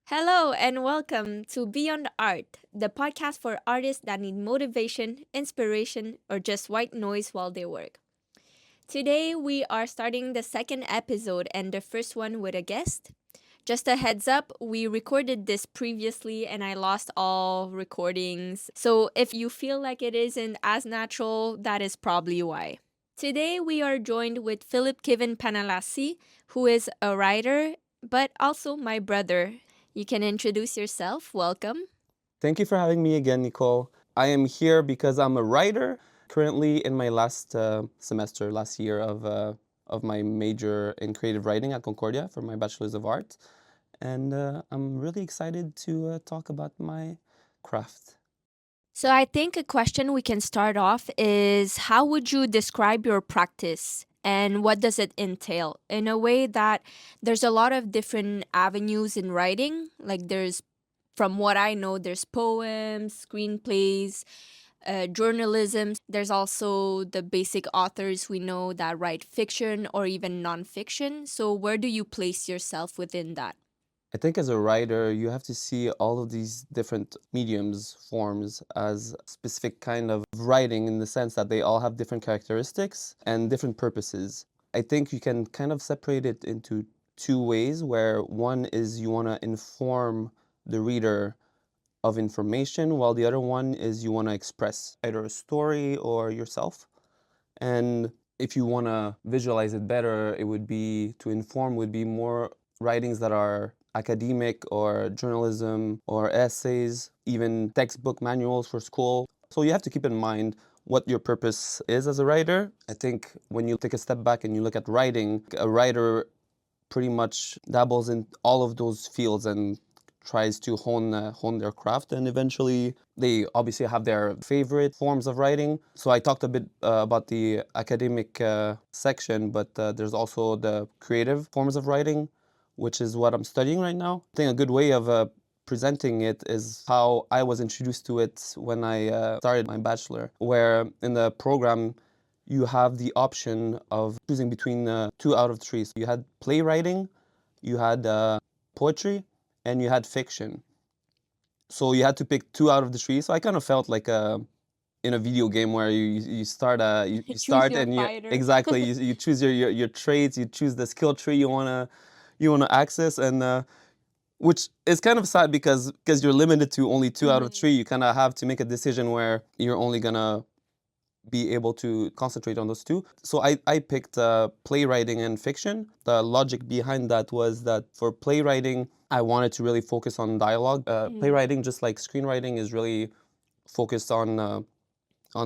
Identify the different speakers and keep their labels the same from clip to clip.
Speaker 1: Hello and welcome to Beyond Art, the podcast for artists that need motivation, inspiration, or just white noise while they work. Today we are starting the second episode and the first one with a guest. Just a heads up, we recorded this previously and I lost all recordings. So if you feel like it isn't as natural, that is probably why. Today we are joined with Filip Kevin Phanalasy, who is a writer but also my brother. You can introduce yourself. Welcome.
Speaker 2: Thank you for having me again, Nicole. I am here because I'm a writer, currently in my last semester, last year of my major in creative writing at Concordia for my Bachelor's of Art. And I'm really excited to talk about my craft.
Speaker 1: So I think a question we can start off is how would you describe your practice and what does it entail? In a way that there's a lot of different avenues in writing. Like there's from what I know, there's poems, screenplays, journalism. There's also the basic authors we know that write fiction or even nonfiction. So, where do you place yourself within that?
Speaker 2: I think as a writer, you have to see all of these different mediums, forms as specific kind of writing in the sense that they all have different characteristics and different purposes. I think you can kind of separate it into two ways, where one is you want to inform the reader of information, while the other one is you want to express either a story or yourself. And if you want to visualize it better, it would be to inform would be more writings that are academic or journalism or essays, even textbook manuals for school. So you have to keep in mind what your purpose is as a writer. I think when you take a step back and you look at writing, a writer pretty much dabbles in all of those fields and tries to hone their craft, and eventually they obviously have their favorite forms of writing. So I talked a bit about the academic section, but there's also the creative forms of writing, which is what I'm studying right now. I think a good way of presenting it is how I was introduced to it when I started my bachelor, where in the program you have the option of choosing between two out of three. So you had playwriting, you had poetry, and you had fiction. So you had to pick two out of the three. So I kind of felt like in a video game where you start you
Speaker 1: Choose
Speaker 2: start
Speaker 1: your
Speaker 2: and you
Speaker 1: fighter.
Speaker 2: exactly you choose your traits, you choose the skill tree you wanna access, and which is kind of sad because you're limited to only two out of three. You kind of have to make a decision where you're only gonna be able to concentrate on those two. So I picked playwriting and fiction. The logic behind that was that for playwriting, I wanted to really focus on dialogue. Playwriting, just like screenwriting, is really focused on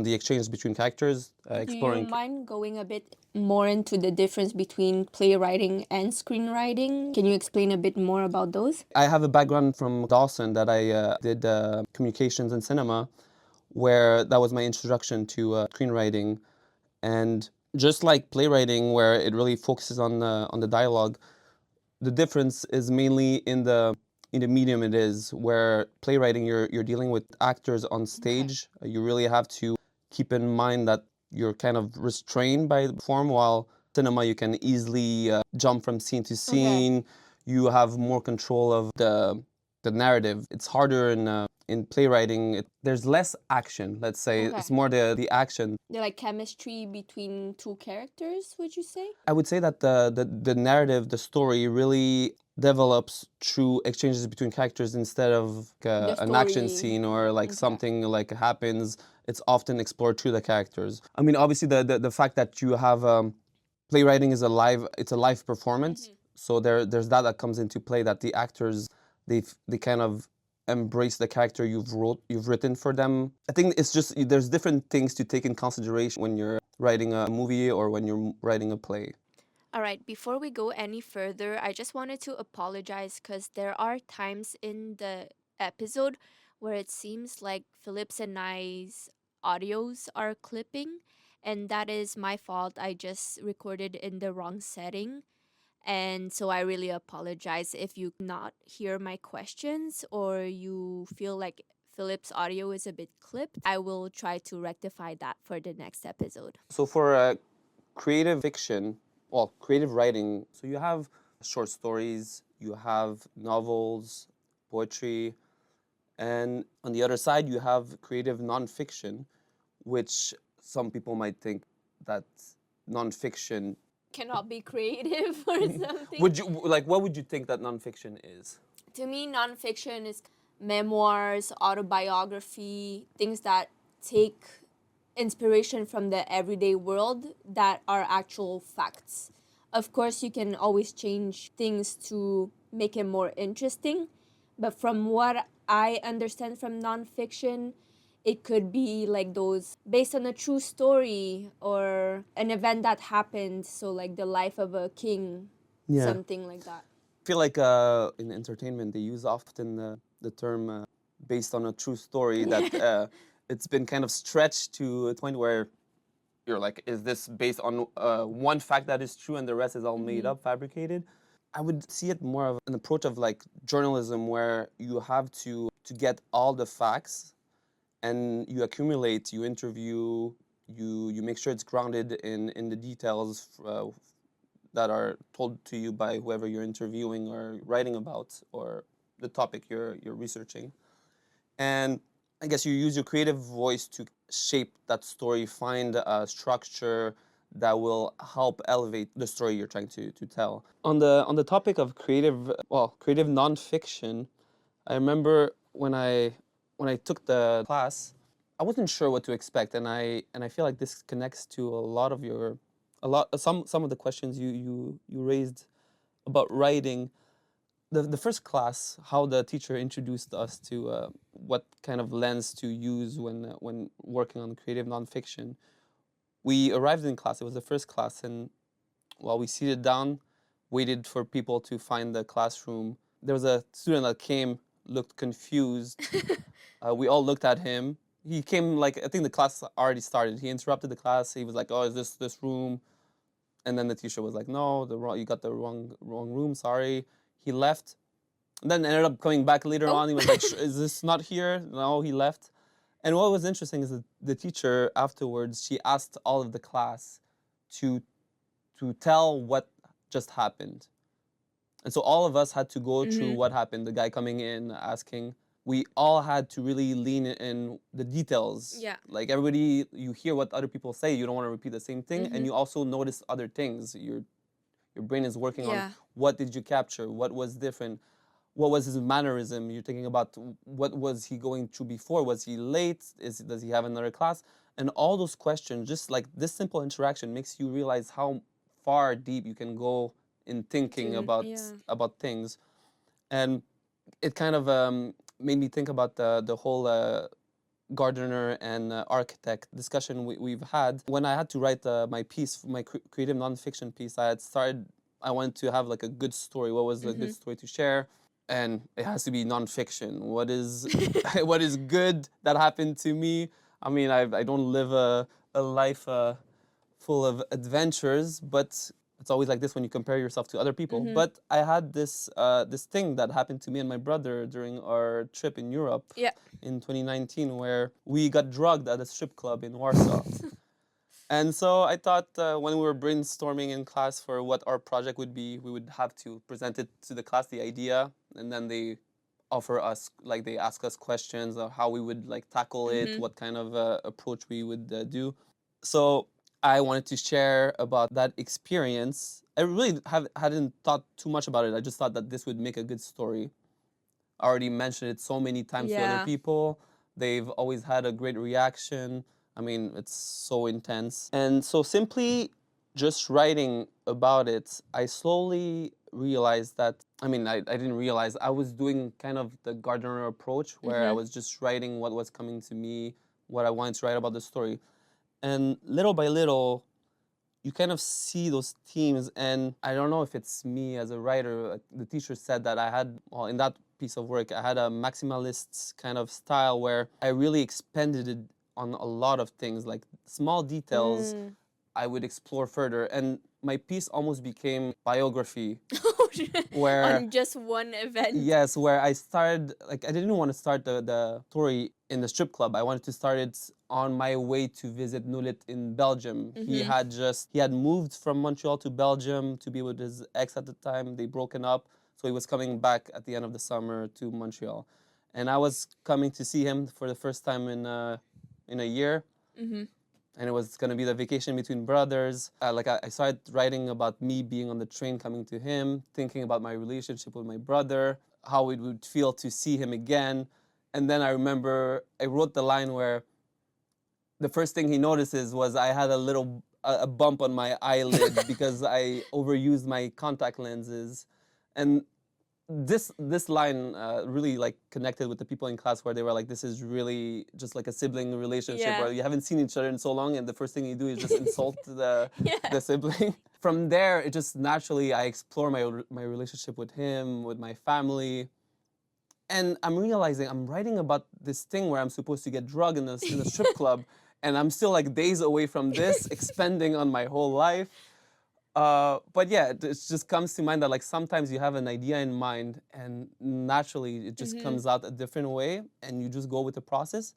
Speaker 2: the exchange between characters,
Speaker 1: Do you
Speaker 2: exploring.
Speaker 1: mind going a bit more into the difference between playwriting and screenwriting? Can you explain a bit more about those?
Speaker 2: I have a background from Dawson that I did communications and cinema, where that was my introduction to screenwriting. And just like playwriting, where it really focuses on the dialogue, the difference is mainly in the medium it is. Where playwriting, you're dealing with actors on stage. You really have to keep in mind that you're kind of restrained by the form, while cinema you can easily jump from scene to scene. You have more control of the narrative. It's harder in playwriting. There's less action, let's say. It's more the action.
Speaker 1: The like chemistry between two characters, would you say?
Speaker 2: I would say that the narrative, the story really develops through exchanges between characters instead of an action scene or like something like happens. It's often explored through the characters. I mean, obviously the fact that you have playwriting is it's a live performance. So there's that comes into play, that the actors they kind of embrace the character you've written for them. I think it's just there's different things to take in consideration when you're writing a movie or when you're writing a play.
Speaker 1: All right, before we go any further, I just wanted to apologize because there are times in the episode where it seems like Philip's and I's audios are clipping, and that is my fault. I just recorded in the wrong setting. And so I really apologize if you not hear my questions or you feel like Philip's audio is a bit clipped. I will try to rectify that for the next episode.
Speaker 2: So for creative fiction, well, creative writing, so you have short stories, you have novels, poetry. And on the other side, you have creative nonfiction, which some people might think that nonfiction
Speaker 1: Cannot be creative or something.
Speaker 2: would you like what would you think that nonfiction is?
Speaker 1: To me, nonfiction is memoirs, autobiography, things that take inspiration from the everyday world that are actual facts. Of course, you can always change things to make it more interesting, but from what I understand from nonfiction, it could be like those based on a true story or an event that happened. So, like the life of a king,
Speaker 2: Yeah.
Speaker 1: something like that.
Speaker 2: I feel like in entertainment they use often the term based on a true story that it's been kind of stretched to a point where you're like, is this based on one fact that is true and the rest is all made up, fabricated? I would see it more of an approach of like journalism where you have to get all the facts and you accumulate, you interview, you make sure it's grounded in the details that are told to you by whoever you're interviewing or writing about or the topic you're researching. And I guess you use your creative voice to shape that story, find a structure that will help elevate the story you're trying to tell. On the topic of creative nonfiction, I remember when I took the class, I wasn't sure what to expect, and I feel like this connects to a lot some of the questions you raised about writing. The first class, how the teacher introduced us to what kind of lens to use when working on creative nonfiction. We arrived in class. It was the first class, and while we seated down, waited for people to find the classroom, there was a student that came, looked confused. We all looked at him. He came like I think the class already started. He interrupted the class. He was like, "Oh, is this room?" And then the teacher was like, "No, you got the wrong room. Sorry." He left. And then ended up coming back later on. He was like, "Is this not here?" No, he left. And what was interesting is that the teacher afterwards, she asked all of the class to tell what just happened. And so all of us had to go through what happened. The guy coming in asking, we all had to really lean in the details.
Speaker 1: Yeah.
Speaker 2: Like everybody, you hear what other people say, you don't want to repeat the same thing, and you also notice other things. Your brain is working on what did you capture, what was different, what was his mannerism. You're thinking about what was he going through before, was he late, does he have another class, and all those questions. Just like this simple interaction makes you realize how far deep you can go in thinking about things. And it kind of made me think about the whole gardener and architect discussion we've had. When I had to write my piece, my creative nonfiction piece, I wanted to have like a good story. What was a good story to share? And it has to be nonfiction. What is what is good that happened to me? I mean, I don't live a life full of adventures, but it's always like this when you compare yourself to other people. But I had this thing that happened to me and my brother during our trip in Europe in 2019, where we got drugged at a strip club in Warsaw. And so I thought when we were brainstorming in class for what our project would be, we would have to present it to the class, the idea, and then they offer us, like they ask us questions of how we would like tackle it, what kind of approach we would do. So I wanted to share about that experience. I really hadn't thought too much about it. I just thought that this would make a good story. I already mentioned it so many times to other people. They've always had a great reaction. I mean, it's so intense. And so simply just writing about it, I slowly realized that, I didn't realize, I was doing kind of the gardener approach where I was just writing what was coming to me, what I wanted to write about the story. And little by little, you kind of see those themes. And I don't know if it's me as a writer. The teacher said that I had, well, in that piece of work, I had a maximalist kind of style where I really expended it on a lot of things, like small details. I would explore further. And my piece almost became biography. Where
Speaker 1: on just one event.
Speaker 2: Yes, where I started, like, I didn't want to start the story in the strip club. I wanted to start it on my way to visit Nulit in Belgium. He had moved from Montreal to Belgium to be with his ex at the time. They broken up. So he was coming back at the end of the summer to Montreal, and I was coming to see him for the first time in a year.
Speaker 1: Mm-hmm.
Speaker 2: And it was going to be the vacation between brothers. I started writing about me being on the train coming to him, thinking about my relationship with my brother, how it would feel to see him again. And then I remember I wrote the line where the first thing he notices was I had a bump on my eyelid because I overused my contact lenses. And this line really like connected with the people in class, where they were like, this is really just like a sibling relationship
Speaker 1: Yeah.
Speaker 2: where you haven't seen each other in so long, and the first thing you do is just insult the
Speaker 1: Yeah.
Speaker 2: sibling. From there, it just naturally I explore my relationship with him, with my family, and I'm realizing I'm writing about this thing where I'm supposed to get drugged in a strip club, and I'm still like days away from this, expending on my whole life. But yeah, it just comes to mind that like sometimes you have an idea in mind, and naturally it just
Speaker 1: Mm-hmm.
Speaker 2: comes out a different way, and you just go with the process,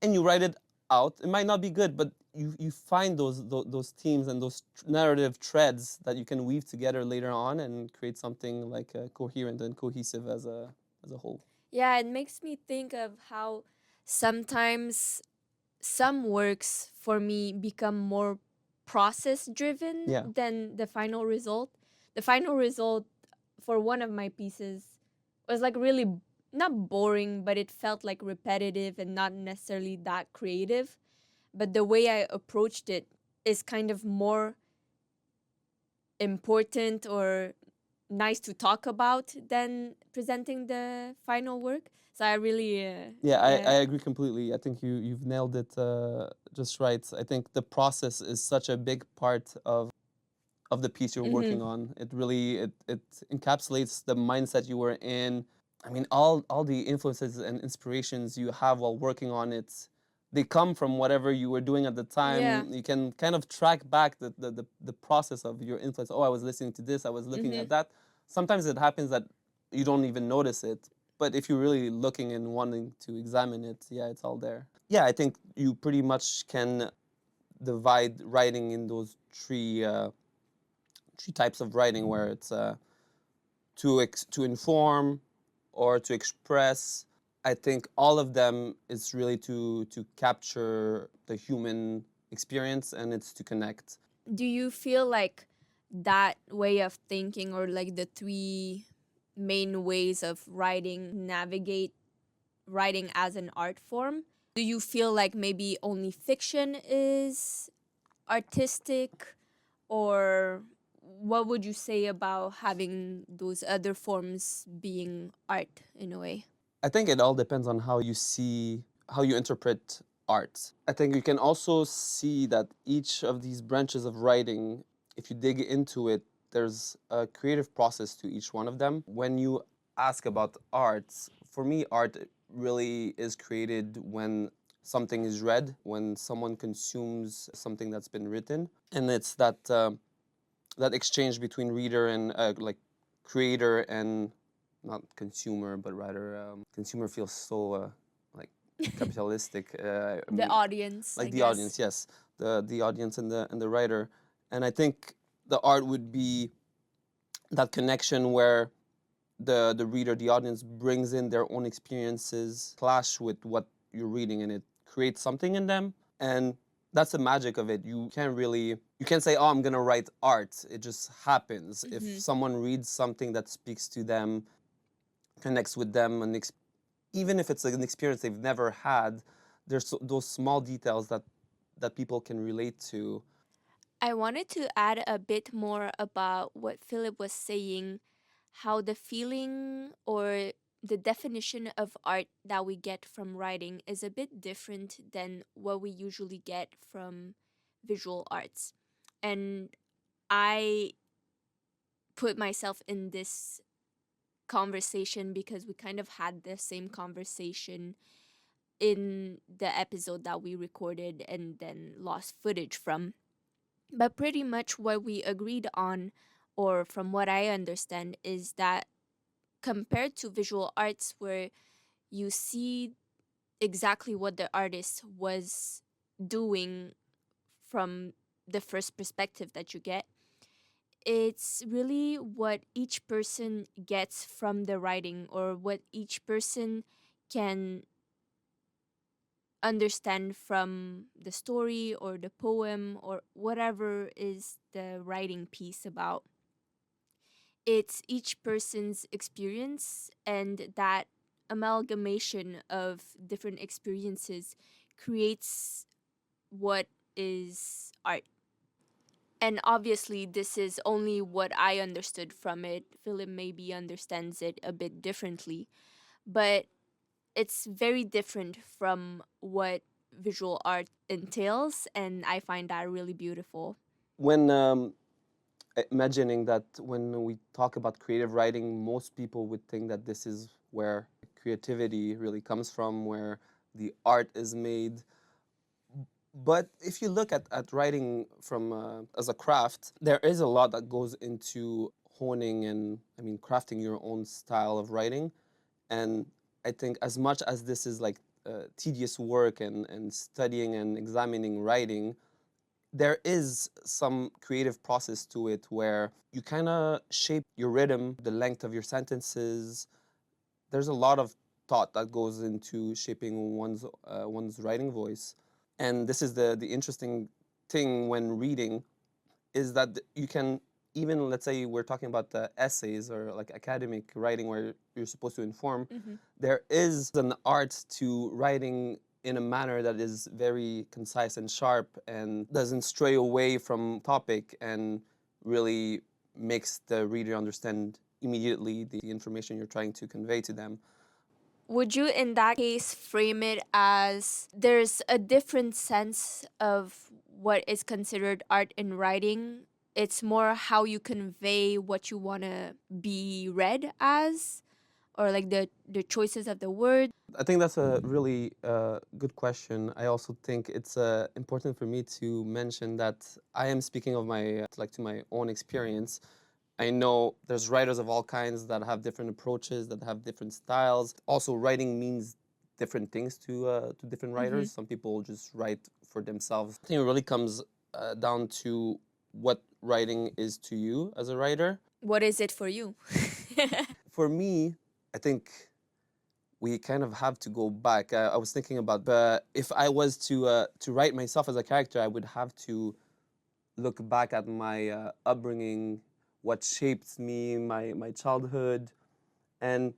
Speaker 2: and you write it out. It might not be good, but you find those themes and those narrative threads that you can weave together later on and create something like coherent and cohesive as a whole.
Speaker 1: Yeah, it makes me think of how sometimes some works for me become more process driven
Speaker 2: Yeah.
Speaker 1: than the final result. The final result for one of my pieces was like really not boring, but it felt like repetitive and not necessarily that creative. But the way I approached it is kind of more important or nice to talk about than presenting the final work. So I really,
Speaker 2: Yeah, I
Speaker 1: yeah.
Speaker 2: agree completely. I think you've nailed it just right. I think the process is such a big part of the piece you're
Speaker 1: Mm-hmm.
Speaker 2: working on. It really it encapsulates the mindset you were in. I mean, all the influences and inspirations you have while working on it, they come from whatever you were doing at the
Speaker 1: Yeah.
Speaker 2: time. You can kind of track back the process of your influence. Oh, I was listening to this, I was looking
Speaker 1: Mm-hmm.
Speaker 2: at that. Sometimes it happens that you don't even notice it. But if you're really looking and wanting to examine it, yeah, it's all there. Yeah, I think you pretty much can divide writing in those three types of writing, where it's to inform or to express. I think all of them is really to capture the human experience, and it's to connect.
Speaker 1: Do you feel like that way of thinking, or like the three main ways of writing, navigate writing as an art form? Do you feel like maybe only fiction is artistic, or what would you say about having those other forms being art in a way?
Speaker 2: I think it all depends on how you interpret art. I think you can also see that each of these branches of writing, if you dig into it, there's a creative process to each one of them. When you ask about art, for me, art really is created when something is read, when someone consumes something that's been written, and it's that exchange between reader and like creator and not consumer, but rather consumer feels so like capitalistic. I
Speaker 1: The
Speaker 2: mean,
Speaker 1: audience, I
Speaker 2: like the
Speaker 1: guess.
Speaker 2: audience, yes, the audience and the writer, and I think the art would be that connection where the reader, the audience, brings in their own experiences, clash with what you're reading, and it creates something in them. And that's the magic of it. You can't say, oh, I'm gonna write art. It just happens. If
Speaker 1: Mm-hmm.
Speaker 2: someone reads something that speaks to them, connects with them, and even if it's an experience they've never had, there's those small details that people can relate to.
Speaker 1: I wanted to add a bit more about what Philip was saying, how the feeling or the definition of art that we get from writing is a bit different than what we usually get from visual arts. And I put myself in this conversation because we kind of had the same conversation in the episode that we recorded and then lost footage from. But pretty much what we agreed on, or from what I understand, is that compared to visual arts, where you see exactly what the artist was doing from the first perspective that you get, It's really what each person gets from the writing, or what each person can understand from the story or the poem or whatever is the writing piece about. It's each person's experience, and that amalgamation of different experiences creates what is art. And obviously, this is only what I understood from it. Philip maybe understands it a bit differently, but it's very different from what visual art entails, and I find that really beautiful.
Speaker 2: When imagining that when we talk about creative writing, most people would think that this is where creativity really comes from, where the art is made. But if you look at writing from as a craft, there is a lot that goes into honing and, I mean, crafting your own style of writing. And I think as much as this is like tedious work and studying and examining writing, there is some creative process to it where you kind of shape your rhythm, the length of your sentences. There's a lot of thought that goes into shaping one's writing voice. And this is the interesting thing when reading, is that you can, even, let's say we're talking about the essays or like academic writing where you're supposed to inform, there is an art to writing in a manner that is very concise and sharp and doesn't stray away from topic and really makes the reader understand immediately the information you're trying to convey to them.
Speaker 1: Would you, in that case, frame it as there's a different sense of what is considered art in writing? It's more how you convey what you want to be read as, or like the choices of the word.
Speaker 2: I think that's a really good question. I also think it's important for me to mention that I am speaking of my like to my own experience. I know there's writers of all kinds that have different approaches, that have different styles. Also, writing means different things to different writers. Some people just write for themselves. I think it really comes down to what writing is to you as a writer.
Speaker 1: What is it for you?
Speaker 2: For me, I think we kind of have to go back. I was thinking about, but if I was to write myself as a character, I would have to look back at my upbringing, what shaped me, my childhood, and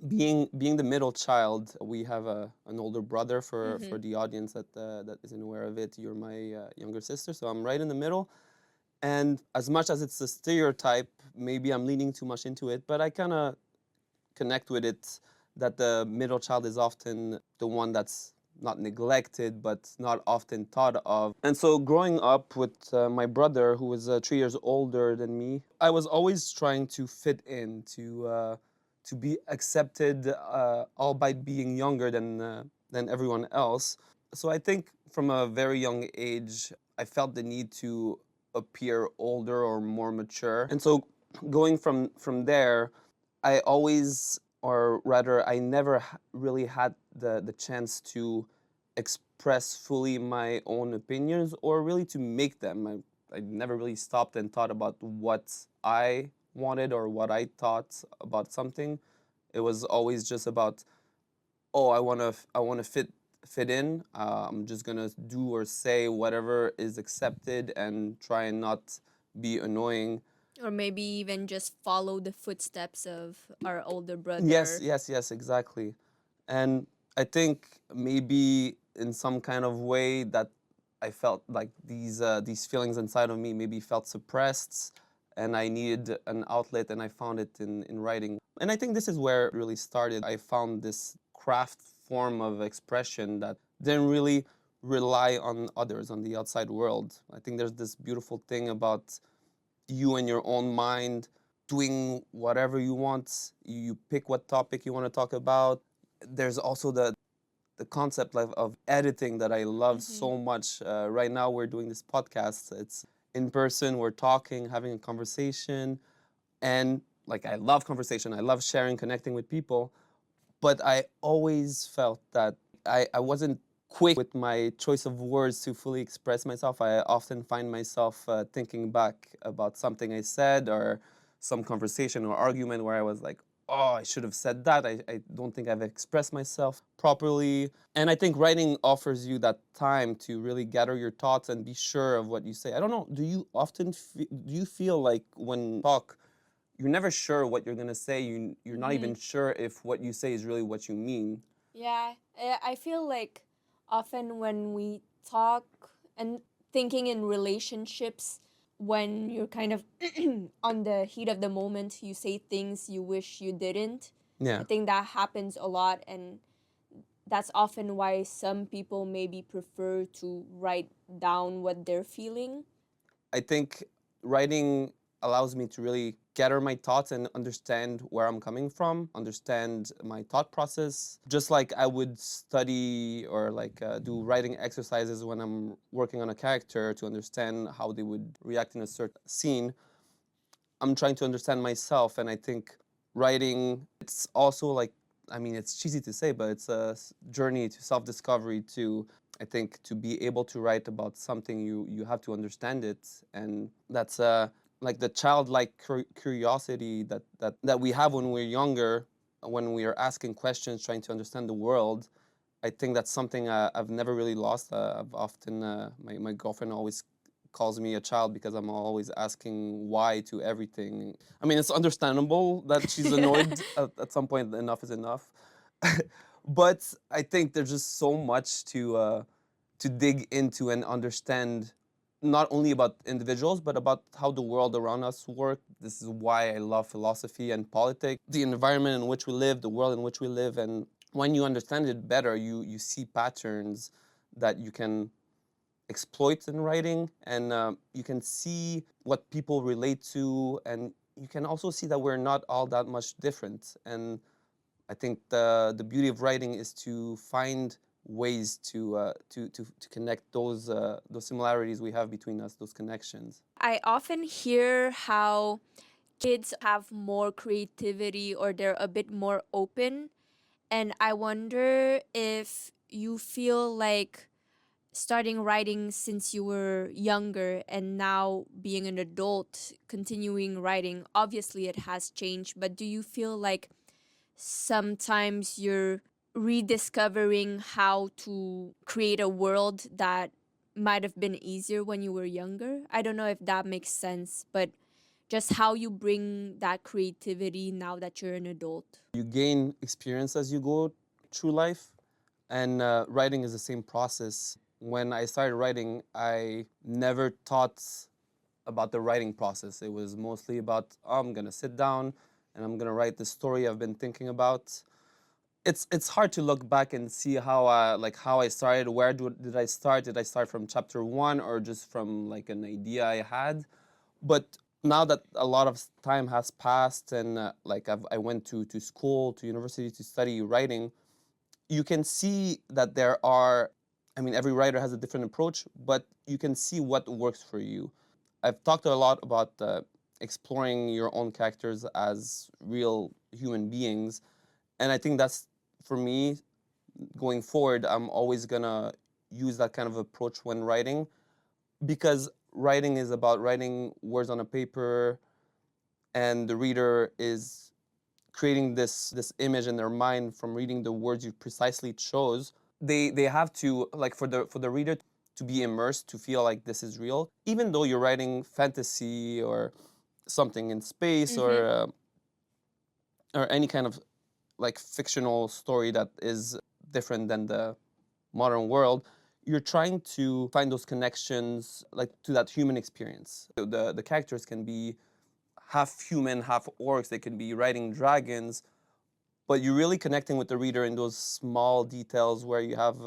Speaker 2: being the middle child. We have an older brother for the audience that isn't aware of it. You're my younger sister, so I'm right in the middle. And as much as it's a stereotype, maybe I'm leaning too much into it, but I kind of connect with it, that the middle child is often the one that's not neglected but not often thought of. And so growing up with my brother, who was 3 years older than me, I was always trying to fit in, to be accepted, albeit being younger than everyone else. So I think from a very young age, I felt the need to appear older or more mature. And so going from there, I always, or rather, I never really had the chance to express fully my own opinions or really to make them. I never really stopped and thought about what I wanted or what I thought about something. It was always just about, oh, I want to fit in. I'm just gonna do or say whatever is accepted and try and not be annoying.
Speaker 1: Or maybe even just follow the footsteps of our older
Speaker 2: Yes,
Speaker 1: brother.
Speaker 2: yes, yes, exactly. And I think maybe in some kind of way that I felt like these feelings inside of me maybe felt suppressed, and I needed an outlet, and I found it in writing. And I think this is where it really started. I found this craft form of expression that didn't really rely on others, on the outside world. I think there's this beautiful thing about you and your own mind doing whatever you want. You pick what topic you want to talk about. There's also the concept of editing that I love so much. Right now, we're doing this podcast. It's in person. We're talking, having a conversation, and like I love conversation. I love sharing, connecting with people. But I always felt that I wasn't quick with my choice of words to fully express myself. I often find myself thinking back about something I said or some conversation or argument where I was like, oh, I should have said that. I don't think I've expressed myself properly. And I think writing offers you that time to really gather your thoughts and be sure of what you say. I don't know, do you often do you feel like when you talk, you're never sure what you're gonna say. You're not even sure if what you say is really what you mean.
Speaker 1: Yeah, I feel like often when we talk and thinking in relationships, when you're kind of on the heat of the moment, you say things you wish you didn't. I
Speaker 2: Yeah.
Speaker 1: think that happens a lot, and that's often why some people maybe prefer to write down what they're feeling.
Speaker 2: I think writing allows me to really gather my thoughts and understand where I'm coming from, understand my thought process. Just like I would study or like do writing exercises when I'm working on a character to understand how they would react in a certain scene, I'm trying to understand myself. And I think writing, it's also like, I mean, it's cheesy to say, but it's a journey to self-discovery. To, I think, to be able to write about something, you have to understand it. And that's like the childlike curiosity that we have when we're younger, when we are asking questions, trying to understand the world. I think that's something I've never really lost. I've often, my girlfriend always calls me a child because I'm always asking why to everything. I mean, it's understandable that she's annoyed at some point. Enough is enough. But I think there's just so much to dig into and understand, not only about individuals, but about how the world around us work. This is why I love philosophy and politics, the environment in which we live, the world in which we live. And when you understand it better, you see patterns that you can exploit in writing, and you can see what people relate to, and you can also see that we're not all that much different. And I think the beauty of writing is to find ways to connect those similarities we have between us, those connections.
Speaker 1: I often hear how kids have more creativity or they're a bit more open. And I wonder if you feel like starting writing since you were younger and now being an adult, continuing writing, obviously it has changed, but do you feel like sometimes you're rediscovering how to create a world that might have been easier when you were younger? I don't know if that makes sense, but just how you bring that creativity now that you're an adult.
Speaker 2: You gain experience as you go through life, and writing is the same process. When I started writing, I never thought about the writing process. It was mostly about, oh, I'm gonna sit down and I'm gonna write the story I've been thinking about. It's hard to look back and see how how I started. Where did I start? Did I start from chapter one or just from like an idea I had? But now that a lot of time has passed, and I went to school, to university to study writing, you can see that there are, I mean, every writer has a different approach, but you can see what works for you. I've talked a lot about exploring your own characters as real human beings, and I think that's, for me, going forward, I'm always gonna use that kind of approach when writing, because writing is about writing words on a paper, and the reader is creating this image in their mind from reading the words you precisely chose. They have to, like, for the reader to be immersed, to feel like this is real, even though you're writing fantasy or something in space, or any kind of like fictional story that is different than the modern world. You're trying to find those connections, like, to that human experience. The characters can be half human, half orcs. They can be riding dragons, but you're really connecting with the reader in those small details where you have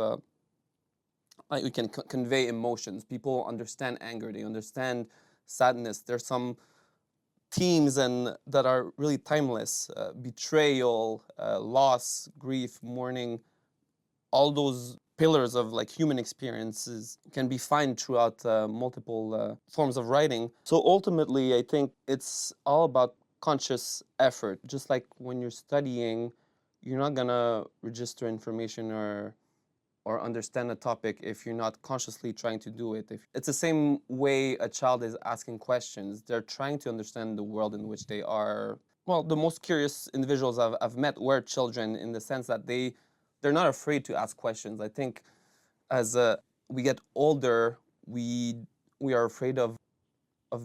Speaker 2: you can convey emotions. People understand anger. They understand sadness. There's some themes and that are really timeless: betrayal, loss, grief, mourning. All those pillars of like human experiences can be found throughout multiple forms of writing. So ultimately, I think it's all about conscious effort. Just like when you're studying, you're not gonna register information or or understand a topic if you're not consciously trying to do it. If it's the same way a child is asking questions, they're trying to understand the world in which they are. Well, the most curious individuals I've met were children, in the sense that they're not afraid to ask questions. I think as we get older, we we are afraid of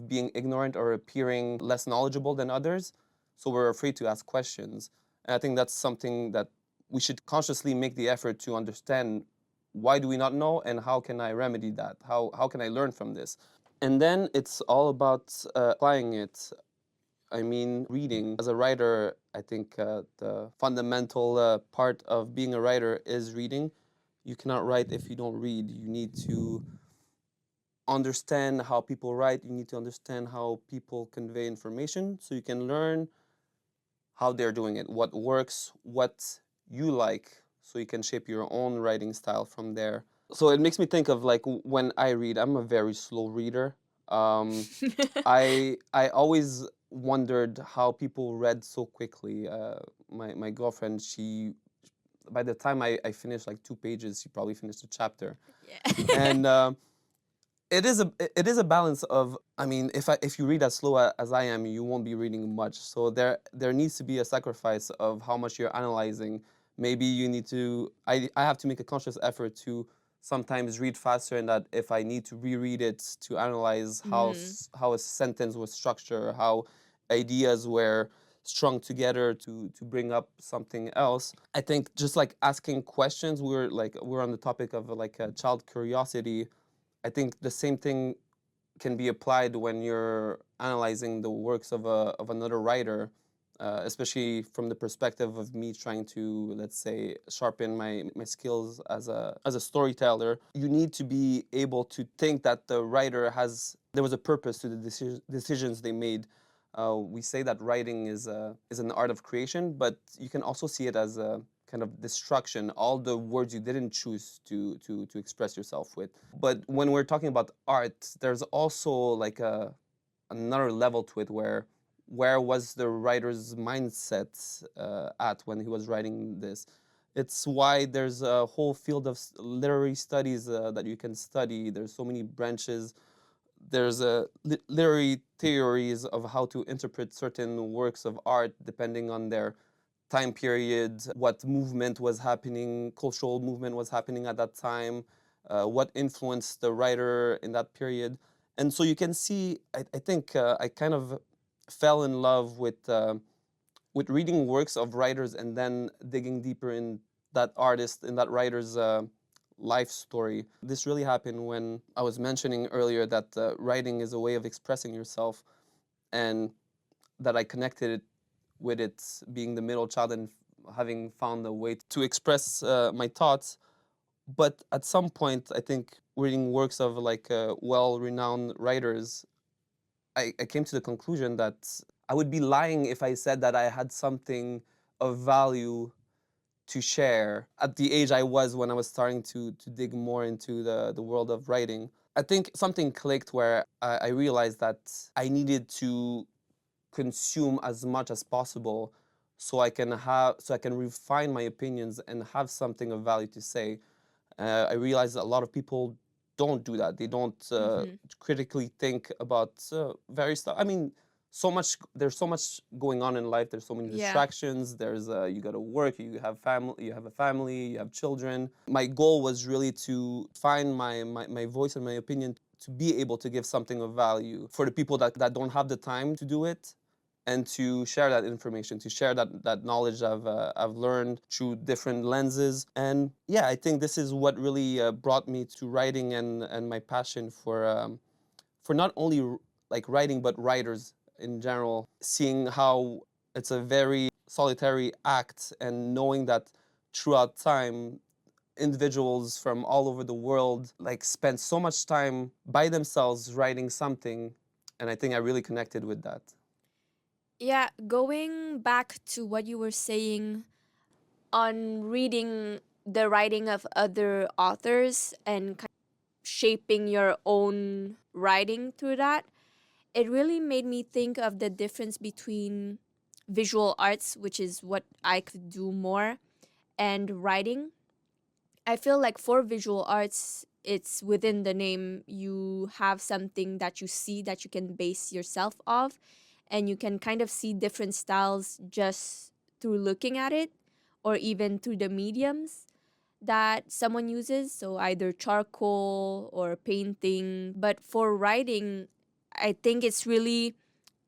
Speaker 2: being ignorant or appearing less knowledgeable than others. So we're afraid to ask questions. And I think that's something that we should consciously make the effort to understand, why do we not know, and how can I remedy that? How can I learn from this? And then it's all about applying it. I mean, reading. As a writer, I think the fundamental part of being a writer is reading. You cannot write if you don't read. You need to understand how people write. You need to understand how people convey information, so you can learn how they're doing it, what works, what you like, so you can shape your own writing style from there. So it makes me think of, like, when I read, I'm a very slow reader. Um, I always wondered how people read so quickly. My girlfriend, she, by the time I finished like 2 pages, she probably finished a chapter.
Speaker 1: Yeah.
Speaker 2: And it is a balance of, I mean, if you read as slow as I am, you won't be reading much. So there needs to be a sacrifice of how much you're analyzing. Maybe you need to, I have to make a conscious effort to sometimes read faster, and that if I need to reread it to analyze
Speaker 1: Mhm.
Speaker 2: how a sentence was structured, how ideas were strung together to bring up something else. I think just like asking questions, we're on the topic of like a child curiosity. I think the same thing can be applied when you're analyzing the works of another writer, especially from the perspective of me trying to, let's say, sharpen my skills as a storyteller. You need to be able to think that the writer there was a purpose to the decisions they made. We say that writing is an art of creation, but you can also see it as a kind of destruction, all the words you didn't choose to express yourself with. But when we're talking about art, there's also like another level to it, where was the writer's mindset at when he was writing this. It's why there's a whole field of literary studies that you can study. There's so many branches. There's literary theories of how to interpret certain works of art depending on their time period, what movement was happening, cultural movement was happening at that time, what influenced the writer in that period. And so you can see, I think I kind of fell in love with reading works of writers and then digging deeper in that artist, in that writer's life story. This really happened when I was mentioning earlier that writing is a way of expressing yourself, and that I connected it with it being the middle child and having found a way to express my thoughts. But at some point, I think reading works of like well-renowned writers, I came to the conclusion that I would be lying if I said that I had something of value to share at the age I was when I was starting to dig more into the world of writing. I think something clicked where I realized that I needed to consume as much as possible, so I can refine my opinions and have something of value to say. I realize that a lot of people don't do that. They don't
Speaker 1: Mhm.
Speaker 2: critically think about various stuff. I mean, there's so much going on in life. There's so many
Speaker 1: Yeah.
Speaker 2: distractions. There's you got to work. You have a family. You have children. My goal was really to find my voice and my opinion, to be able to give something of value for the people that don't have the time to do it, and to share that information, to share that knowledge I've learned through different lenses. And yeah, I think this is what really brought me to writing, and my passion for not only like writing but writers in general. Seeing how it's a very solitary act, and knowing that throughout time individuals from all over the world like spend so much time by themselves writing something, and I think I really connected with that.
Speaker 1: Yeah, going back to what you were saying on reading the writing of other authors and kind of shaping your own writing through that, it really made me think of the difference between visual arts, which is what I could do more, and writing. I feel like for visual arts, it's within the name. You have something that you see that you can base yourself off, and you can kind of see different styles just through looking at it, or even through the mediums that someone uses. So either charcoal or painting. But for writing, I think it's really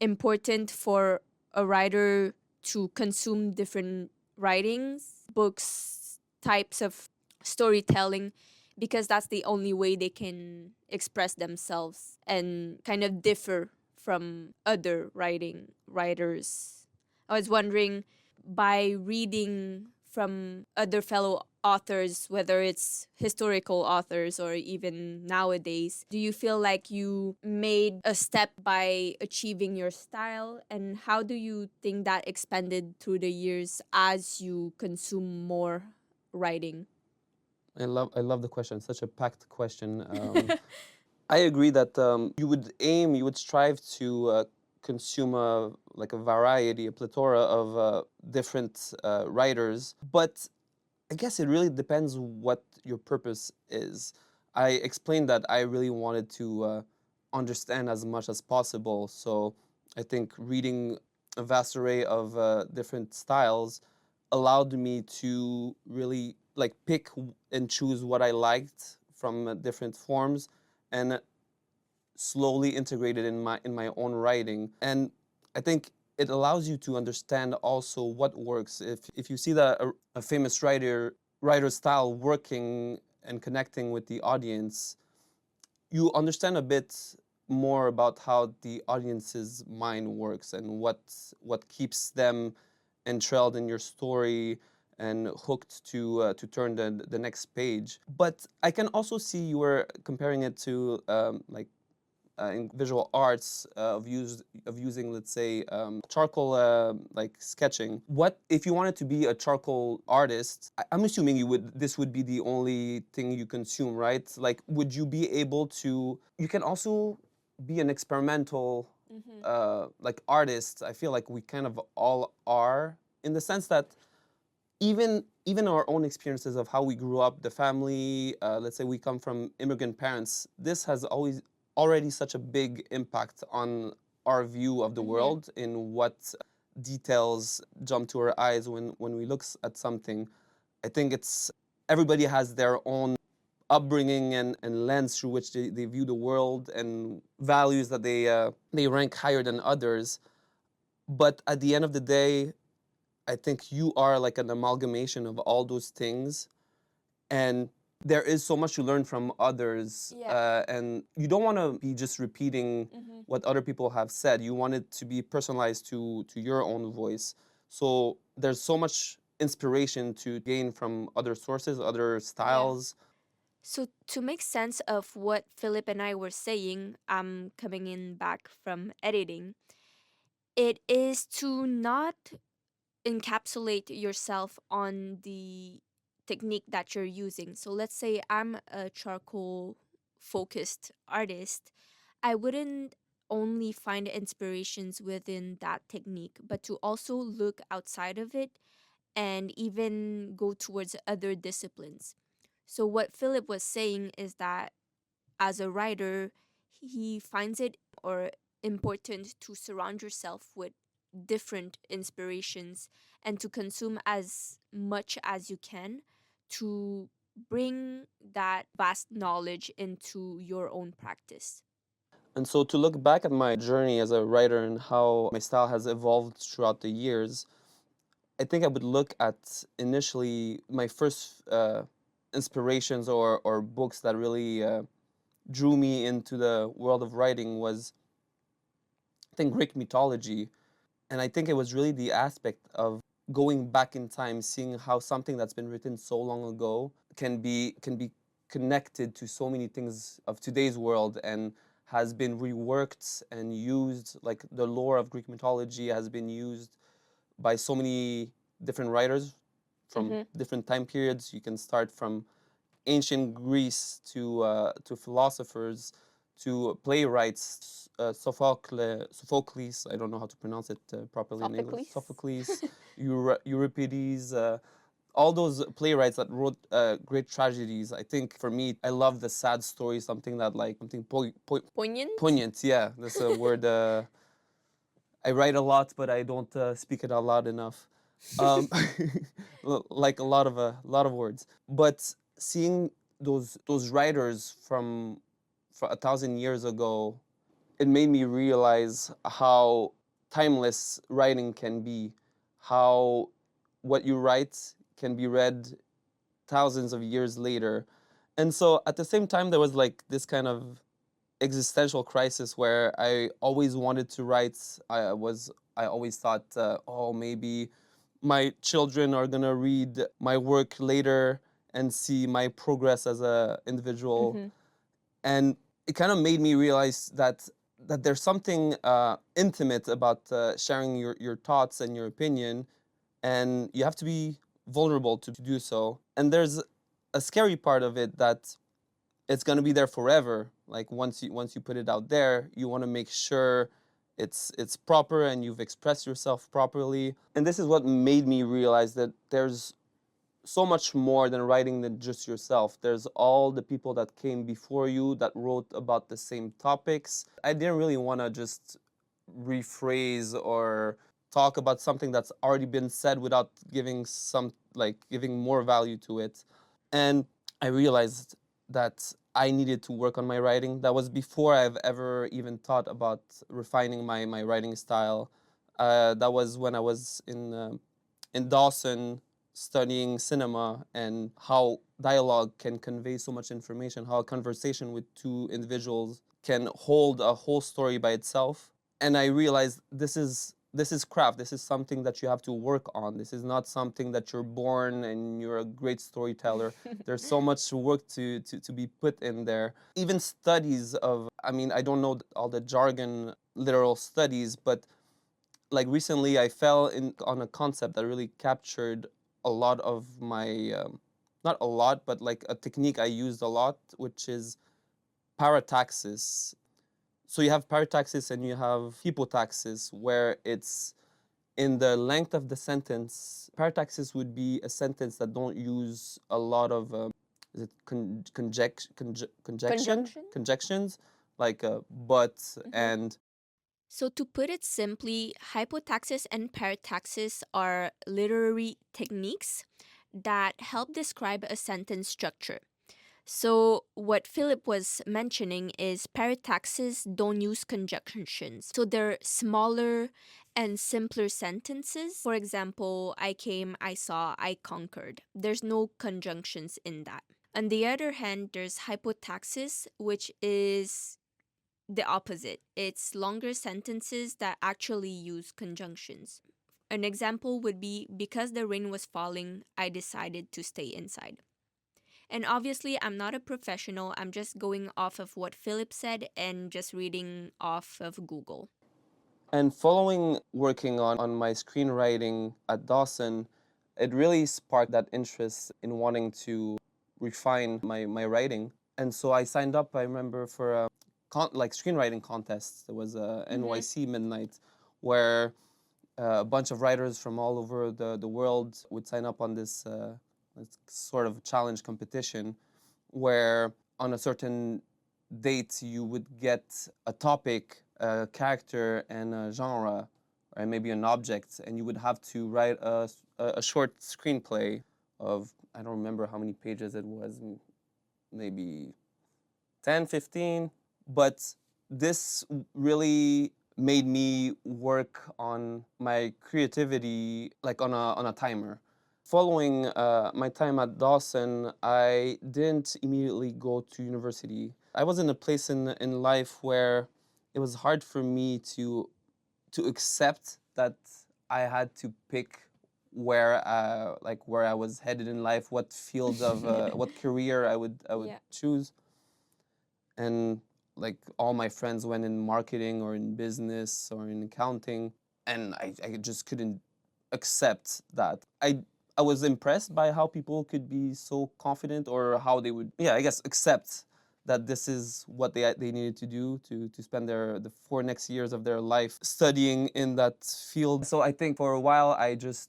Speaker 1: important for a writer to consume different writings, books, types of storytelling, because that's the only way they can express themselves and kind of differ from other writers. I was wondering, by reading from other fellow authors, whether it's historical authors or even nowadays, do you feel like you made a step by achieving your style? And how do you think that expanded through the years as you consume more writing?
Speaker 2: I love the question. It's such a packed question. I agree that you would strive to consume like a variety, a plethora of different writers. But I guess it really depends what your purpose is. I explained that I really wanted to understand as much as possible. So I think reading a vast array of different styles allowed me to really like pick and choose what I liked from different forms and slowly integrate it in my own writing. And I think it allows you to understand also what works. If you see that a famous writer style working and connecting with the audience, you understand a bit more about how the audience's mind works and what keeps them enthralled in your story and hooked to turn the next page. But I can also see you were comparing it to like in visual arts of using, let's say, charcoal like sketching. What if you wanted to be a charcoal artist? I'm assuming you would. This would be the only thing you consume, right? Like, would you be able to? You can also be an experimental like artist. I feel like we kind of all are, in the sense that even our own experiences of how we grew up, the family, let's say we come from immigrant parents, this has always already such a big impact on our view of the world, in what details jump to our eyes when we look at something. I think it's everybody has their own upbringing and lens through which they view the world, and values that they rank higher than others. But at the end of the day, I think you are like an amalgamation of all those things, and there is so much to learn from others.
Speaker 1: Yeah.
Speaker 2: And you don't want to be just repeating what other people have said. You want it to be personalized to your own voice. So there's so much inspiration to gain from other sources, other styles.
Speaker 1: So to make sense of what Philip and I were saying, I'm coming in back from editing. It is to not encapsulate yourself on the technique that you're using. So let's say I'm a charcoal focused artist. I wouldn't only find inspirations within that technique, but to also look outside of it and even go towards other disciplines. So, what Philip was saying is that as a writer, he finds it or important to surround yourself with different inspirations and to consume as much as you can to bring that vast knowledge into your own practice.
Speaker 2: And so to look back at my journey as a writer and how my style has evolved throughout the years, I think I would look at initially my first inspirations or books that really drew me into the world of writing was, I think, Greek mythology. And I think it was really the aspect of going back in time, seeing how something that's been written so long ago can be connected to so many things of today's world, and has been reworked and used. Like the lore of Greek mythology has been used by so many different writers from different time periods. You can start from ancient Greece to philosophers, to playwrights, Sophocles. I don't know how to pronounce it properly in English.
Speaker 1: Sophocles.
Speaker 2: Sophocles, Euripides. all those playwrights that wrote great tragedies. I think for me, I love the sad story, something that like something
Speaker 1: Poignant?
Speaker 2: poignant. Yeah, that's a word. I write a lot, but I don't speak it out loud enough. Um, like a lot of words. But seeing those writers from 1,000 years ago, it made me realize how timeless writing can be, how what you write can be read thousands of years later. And so at the same time, there was like this kind of existential crisis where I always wanted to write. I always thought, oh, maybe my children are gonna read my work later and see my progress as a individual.
Speaker 1: Mm-hmm.
Speaker 2: And it kind of made me realize that there's something intimate about sharing your thoughts and your opinion, and you have to be vulnerable to do so. And there's a scary part of it that it's going to be there forever. Like once you put it out there, you want to make sure it's proper and you've expressed yourself properly. And this is what made me realize that there's so much more than writing than just yourself. There's all the people that came before you that wrote about the same topics. I didn't really want to just rephrase or talk about something that's already been said without giving more value to it. And I realized that I needed to work on my writing. That was before I've ever even thought about refining my writing style. That was when I was in Dawson studying cinema and how dialogue can convey so much information, how a conversation with two individuals can hold a whole story by itself. And I realized this is craft. This is something that you have to work on. This is not something that you're born and you're a great storyteller. There's so much work to be put in there. Even studies of, I mean, I don't know all the jargon, literal studies, but like recently I fell in on a concept that really captured a lot of my not a lot, but like a technique I used a lot, which is parataxis. So you have parataxis and you have hypotaxis, where it's in the length of the sentence. Parataxis would be a sentence that don't use a lot of is it conjunction
Speaker 1: Conjunction?
Speaker 2: conjunctions, like but
Speaker 1: Mm-hmm.
Speaker 2: and.
Speaker 1: So, to put it simply, hypotaxis and parataxis are literary techniques that help describe a sentence structure. So, what Philip was mentioning is parataxis don't use conjunctions. So, they're smaller and simpler sentences. For example, I came, I saw, I conquered. There's no conjunctions in that. On the other hand, there's hypotaxis, which is the opposite. It's longer sentences that actually use conjunctions. An example would be, because the rain was falling, I decided to stay inside. And obviously, I'm not a professional. I'm just going off of what Philip said and just reading off of Google.
Speaker 2: And following working on my screenwriting at Dawson, it really sparked that interest in wanting to refine my writing. And so I signed up, I remember, for a like screenwriting contest. There was a
Speaker 1: Mm-hmm.
Speaker 2: NYC Midnight where a bunch of writers from all over the world would sign up on this sort of challenge competition where on a certain date you would get a topic, a character, and a genre, or maybe an object, and you would have to write a short screenplay of, I don't remember how many pages it was, maybe 10, 15. But this really made me work on my creativity like on a timer. Following my time at Dawson, I didn't immediately go to university. I was in a place in life where it was hard for me to accept that I had to pick where I was headed in life, what field of what career I would
Speaker 1: Yeah.
Speaker 2: choose. And like all my friends went in marketing or in business or in accounting, and I just couldn't accept that. I was impressed by how people could be so confident, or how they would, yeah, I guess, accept that this is what they needed to do to spend the 4 next years of their life studying in that field. So I think for a while I just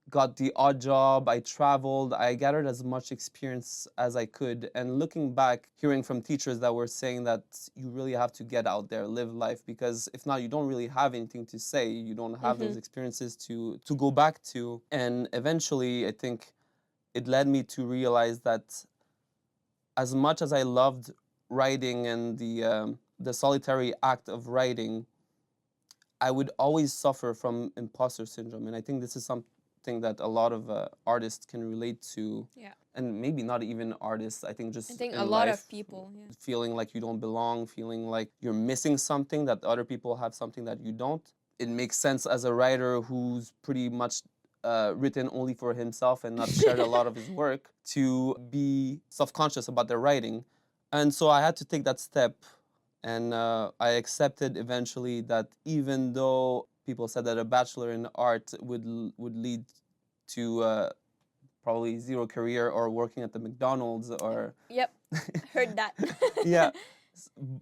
Speaker 2: got the odd job, I traveled, I gathered as much experience as I could. And looking back, hearing from teachers that were saying that you really have to get out there, live life, because if not, you don't really have anything to say. You don't have those experiences to go back to. And eventually, I think it led me to realize that as much as I loved writing and the solitary act of writing, I would always suffer from imposter syndrome, and I think this is something that a lot of artists can relate to,
Speaker 1: Yeah.
Speaker 2: and maybe not even artists. I think
Speaker 1: I
Speaker 2: just
Speaker 1: think a
Speaker 2: in
Speaker 1: lot of
Speaker 2: life,
Speaker 1: people, yeah.
Speaker 2: feeling like you don't belong, feeling like you're missing something, that other people have something that you don't. It makes sense as a writer who's pretty much written only for himself and not shared a lot of his work to be self-conscious about their writing, and so I had to take that step, and I accepted eventually that even though people said that a bachelor in art would lead to probably zero career or working at the McDonald's or
Speaker 1: Yep, heard that.
Speaker 2: yeah,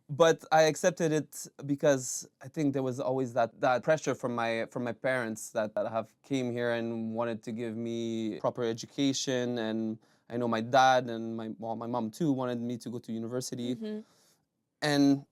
Speaker 2: but I accepted it because I think there was always that pressure from my parents that have came here and wanted to give me proper education, and I know my dad and my mom too wanted me to go to university, and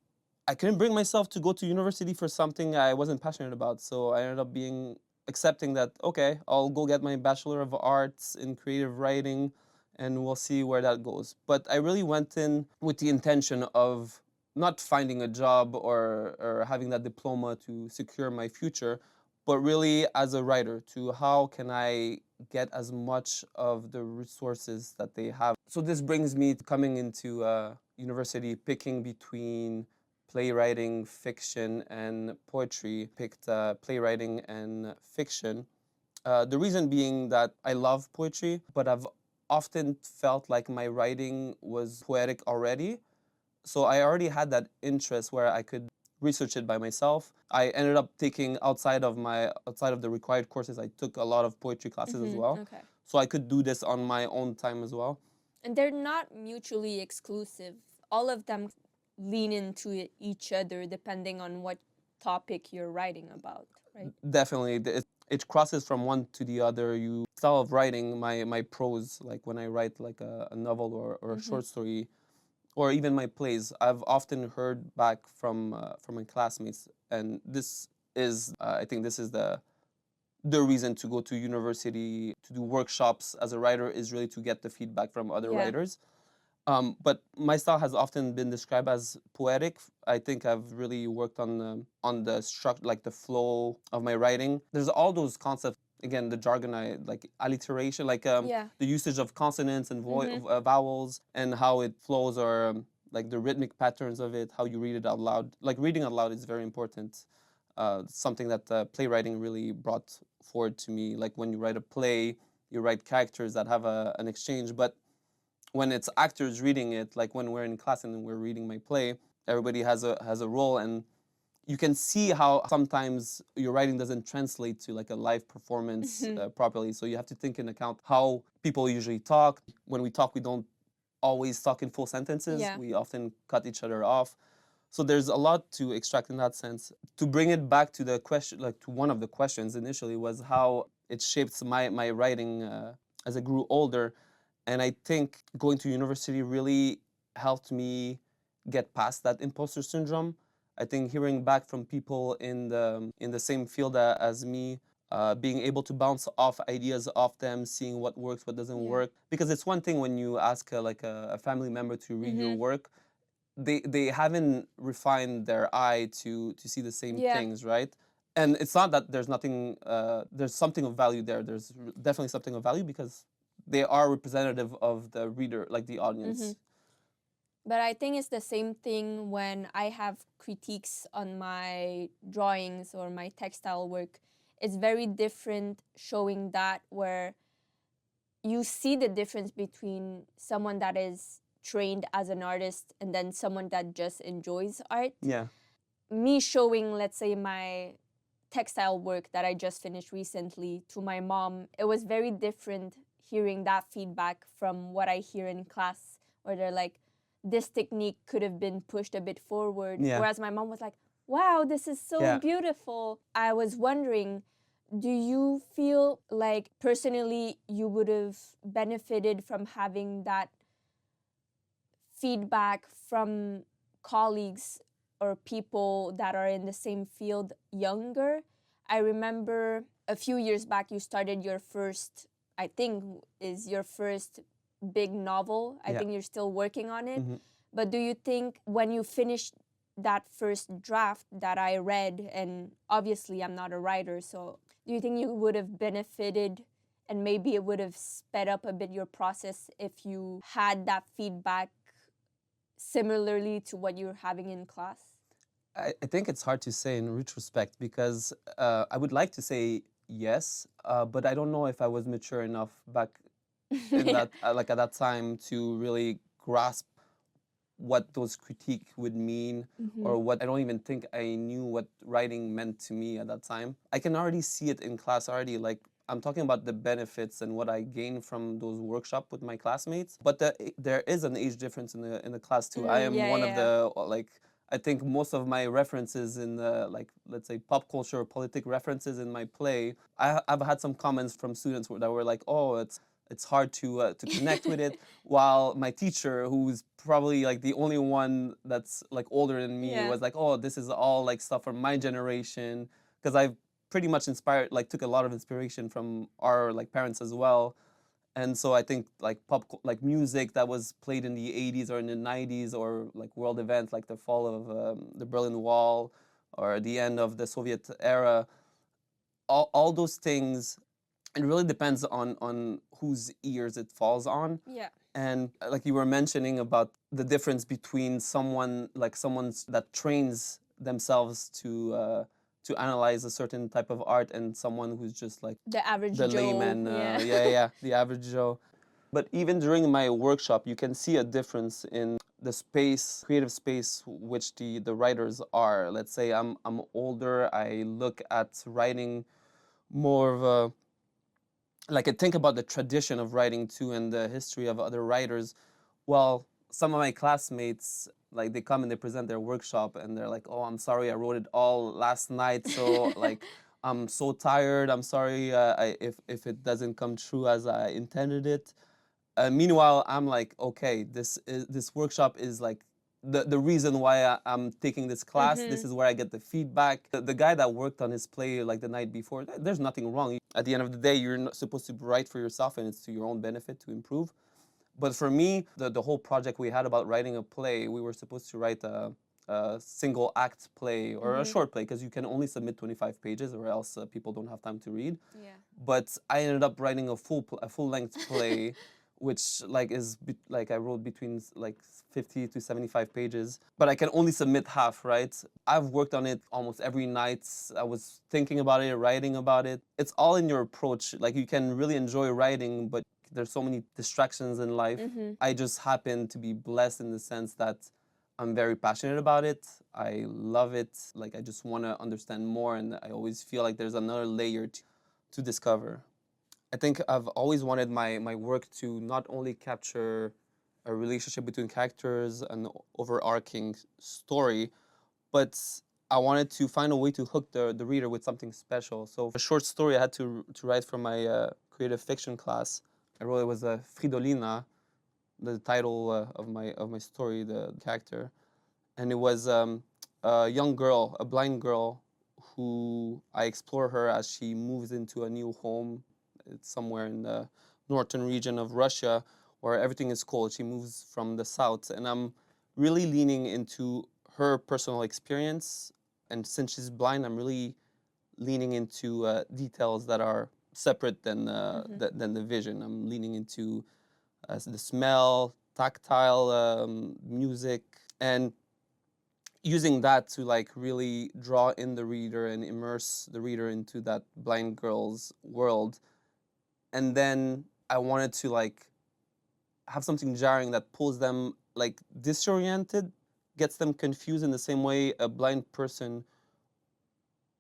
Speaker 2: I couldn't bring myself to go to university for something I wasn't passionate about. So I ended up being accepting that, okay, I'll go get my Bachelor of Arts in creative writing and we'll see where that goes. But I really went in with the intention of not finding a job or having that diploma to secure my future, but really as a writer to how can I get as much of the resources that they have. So this brings me to coming into university, picking between playwriting, fiction, and poetry. Picked playwriting and fiction. The reason being that I love poetry, but I've often felt like my writing was poetic already. So I already had that interest where I could research it by myself. I ended up taking outside of the required courses, I took a lot of poetry classes as well.
Speaker 1: Okay.
Speaker 2: So I could do this on my own time as well.
Speaker 1: And they're not mutually exclusive. All of them lean into each other depending on what topic you're writing about, right?
Speaker 2: Definitely, it crosses from one to the other. You style of writing, my prose, like when I write like a novel or a short story, or even my plays, I've often heard back from my classmates, and this is I think this is the reason to go to university to do workshops as a writer is really to get the feedback from other
Speaker 1: Yeah.
Speaker 2: writers. But my style has often been described as poetic. I think I've really worked on the structure, like the flow of my writing. There's all those concepts. Again, the jargon, I like alliteration, like
Speaker 1: Yeah.
Speaker 2: the usage of consonants and vowels, and how it flows, or like the rhythmic patterns of it, how you read it out loud. Like reading out loud is very important. Something that playwriting really brought forward to me. Like when you write a play, you write characters that have an exchange, but when it's actors reading it, like when we're in class and we're reading my play, everybody has a role, and you can see how sometimes your writing doesn't translate to like a live performance properly. So you have to take into account how people usually talk. When we talk, we don't always talk in full sentences.
Speaker 1: Yeah.
Speaker 2: We often cut each other off. So there's a lot to extract in that sense. To bring it back to the question, like to one of the questions initially, was how it shaped my writing as I grew older. And I think going to university really helped me get past that imposter syndrome. I think hearing back from people in the same field as me, being able to bounce off ideas off them, seeing what works, what doesn't work. Because it's one thing when you ask a family member to read your work, they haven't refined their eye to see the same things, right? And it's not that there's nothing, there's something of value there. There's definitely something of value because they are representative of the reader, like the audience.
Speaker 1: But I think it's the same thing when I have critiques on my drawings or my textile work. It's very different showing that where you see the difference between someone that is trained as an artist and then someone that just enjoys art.
Speaker 2: Yeah.
Speaker 1: Me showing, let's say, my textile work that I just finished recently to my mom, it was very different hearing that feedback from what I hear in class, where they're like, this technique could have been pushed a bit forward.
Speaker 2: Yeah.
Speaker 1: Whereas my mom was like, wow, this is so
Speaker 2: Yeah.
Speaker 1: beautiful. I was wondering, Do you feel like personally you would have benefited from having that feedback from colleagues or people that are in the same field younger? I remember a few years back you started your first, I think is your first big novel. I
Speaker 2: Yeah.
Speaker 1: think you're still working on it.
Speaker 2: Hmm.
Speaker 1: But do you think when you finished that first draft that I read, and obviously I'm not a writer, so do you think you would have benefited and maybe it would have sped up a bit your process if you had that feedback similarly to what you're having in class?
Speaker 2: I think it's hard to say in retrospect because I would like to say yes, but I don't know if I was mature enough back in
Speaker 1: Yeah.
Speaker 2: that like at that time to really grasp what those critique would mean,
Speaker 1: Mm-hmm.
Speaker 2: or what I don't even think I knew what writing meant to me at that time. I can already see it in class already. Like I'm talking about the benefits and what I gained from those workshops with my classmates. But there is an age difference in the class too. I am
Speaker 1: Yeah,
Speaker 2: one of
Speaker 1: yeah.
Speaker 2: the like I think most of my references in the like let's say pop culture or politic references in my play, I've had some comments from students that were like, "Oh, it's hard to connect with it." While my teacher, who's probably like the only one that's like older than me,
Speaker 1: Yeah.
Speaker 2: was like, "Oh, this is all like stuff from my generation," because I've pretty much inspired like took a lot of inspiration from our like parents as well. And so I think like like music that was played in the 80s or in the 90s, or like world events like the fall of the Berlin Wall or the end of the Soviet era, all those things, it really depends on whose ears it falls on.
Speaker 1: Yeah.
Speaker 2: And like you were mentioning about the difference between someone's that trains themselves to analyze a certain type of art, and someone who's just like
Speaker 1: The average
Speaker 2: the
Speaker 1: Joe.
Speaker 2: layman,
Speaker 1: Yeah.
Speaker 2: yeah, the average Joe. But even during my workshop, you can see a difference in the space, creative space, which the writers are. Let's say I'm older, I look at writing more of a like I think about the tradition of writing too and the history of other writers. Well, some of my classmates, like they come and they present their workshop and they're like, "Oh, I'm sorry, I wrote it all last night, so like I'm so tired. I'm sorry if it doesn't come true as I intended it." Meanwhile, I'm like, okay, this workshop is like the reason why I'm taking this class. This
Speaker 1: Mm-hmm.
Speaker 2: is where I get the feedback. The guy that worked on his play like the night before, there's nothing wrong. At the end of the day, you're not supposed to write for yourself, and it's to your own benefit to improve. But for me, the whole project we had about writing a play, we were supposed to write a single act play or a
Speaker 1: Mm-hmm.
Speaker 2: short play because you can only submit 25 pages or else people don't have time to read.
Speaker 1: Yeah.
Speaker 2: But I ended up writing a full length play, which like like I wrote between like 50 to 75 pages, but I can only submit half, right? I've worked on it almost every night. I was thinking about it, writing about it. It's all in your approach. Like you can really enjoy writing, but there's so many distractions in life.
Speaker 1: Mm-hmm.
Speaker 2: I just happen to be blessed in the sense that I'm very passionate about it. I love it. Like I just want to understand more, and I always feel like there's another layer to discover. I think I've always wanted my work to not only capture a relationship between characters, an overarching story, but I wanted to find a way to hook the reader with something special. So a short story I had to write for my creative fiction class. I wrote it was Fridolina, the title of my story, the character, and it was a young girl, a blind girl, who I explore her as she moves into a new home. It's somewhere in the northern region of Russia where everything is cold. She moves from the south, and I'm really leaning into her personal experience. And since she's blind, I'm really leaning into details that are separate
Speaker 1: Mm-hmm.
Speaker 2: than the vision. I'm leaning into the smell, tactile music, and using that to like really draw in the reader and immerse the reader into that blind girl's world. And then I wanted to like have something jarring that pulls them like disoriented, gets them confused in the same way a blind person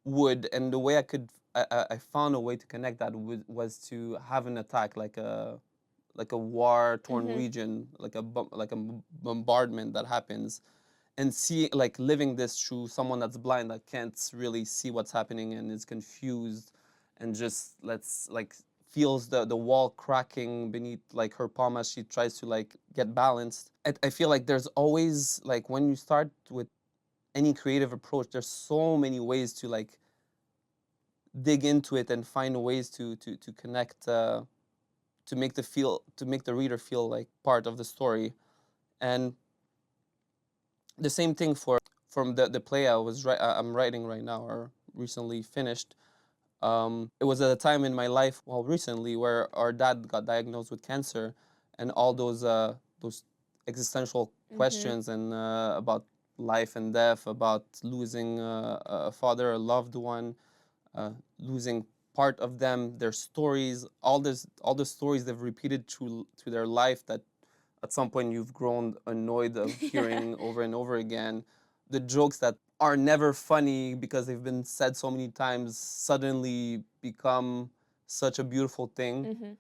Speaker 2: would. And the way I found a way to connect that was to have an attack like a war torn
Speaker 1: Mm-hmm.
Speaker 2: region, like like a bombardment that happens, and see like living this through someone that's blind that can't really see what's happening and is confused and just let's like feels the wall cracking beneath like her palm as she tries to like get balanced. I feel like there's always like when you start with any creative approach, there's so many ways to like dig into it and find ways to connect, to make the reader feel like part of the story. And the same thing for from the play I'm writing right now or recently finished. It was at a time in my life, well, recently, where our dad got diagnosed with cancer, and all those existential
Speaker 1: Mm-hmm.
Speaker 2: questions and about life and death, about losing a father, a loved one, losing part of them, their stories, all the stories they've repeated through their life that at some point you've grown annoyed of
Speaker 1: Yeah.
Speaker 2: hearing over and over again. The jokes that are never funny because they've been said so many times suddenly become such a beautiful thing.
Speaker 1: Mm-hmm.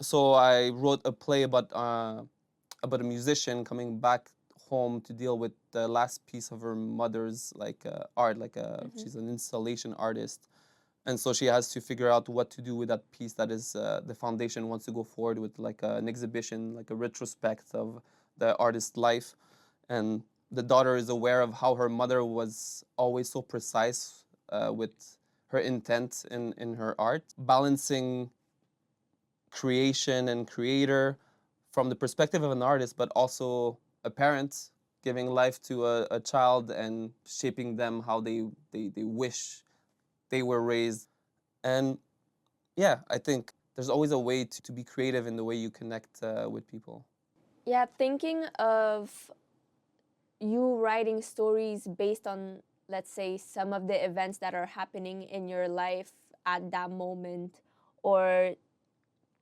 Speaker 2: So I wrote a play about a musician coming back home to deal with the last piece of her mother's like art, like
Speaker 1: Mm-hmm.
Speaker 2: she's an installation artist, and so she has to figure out what to do with that piece that is the foundation wants to go forward with like an exhibition, like a retrospect of the artist's life. And the daughter is aware of how her mother was always so precise with her intent in her art, balancing creation and creator from the perspective of an artist, but also a parent giving life to a child and shaping them how they wish they were raised. And yeah, I think there's always a way to be creative in the way you connect with people.
Speaker 1: Yeah, thinking of you writing stories based on, let's say, some of the events that are happening in your life at that moment, or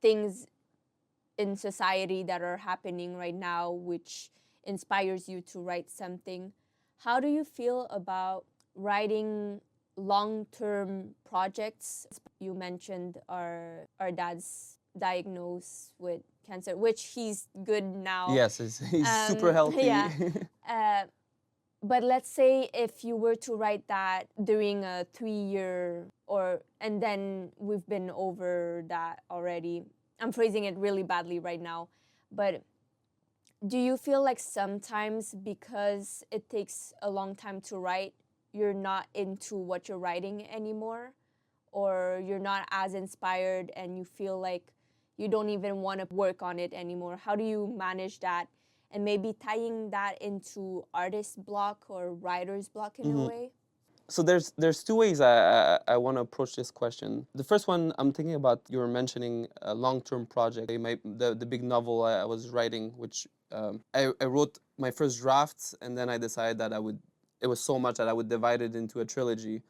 Speaker 1: things in society that are happening right now, which inspires you to write something. How do you feel about writing long-term projects? You mentioned our dad's diagnosed with cancer, which he's good now.
Speaker 2: Yes, he's super healthy.
Speaker 1: Yeah. Uh, but let's say if you were to write that during a 3 year, or and then we've been over that already. I'm phrasing it really badly right now, but do you feel like sometimes because it takes a long time to write, you're not into what you're writing anymore, or you're not as inspired and you feel like you don't even want to work on it anymore? How do you manage that? And maybe tying that into artist block or writer's block in a
Speaker 2: Mhm.
Speaker 1: way?
Speaker 2: So there's two ways I want to approach this question. The first one, I'm thinking about, you were mentioning a long-term project. The big novel I was writing, which I wrote my first drafts, and then I decided that I would. It was so much that I would divide it into a trilogy.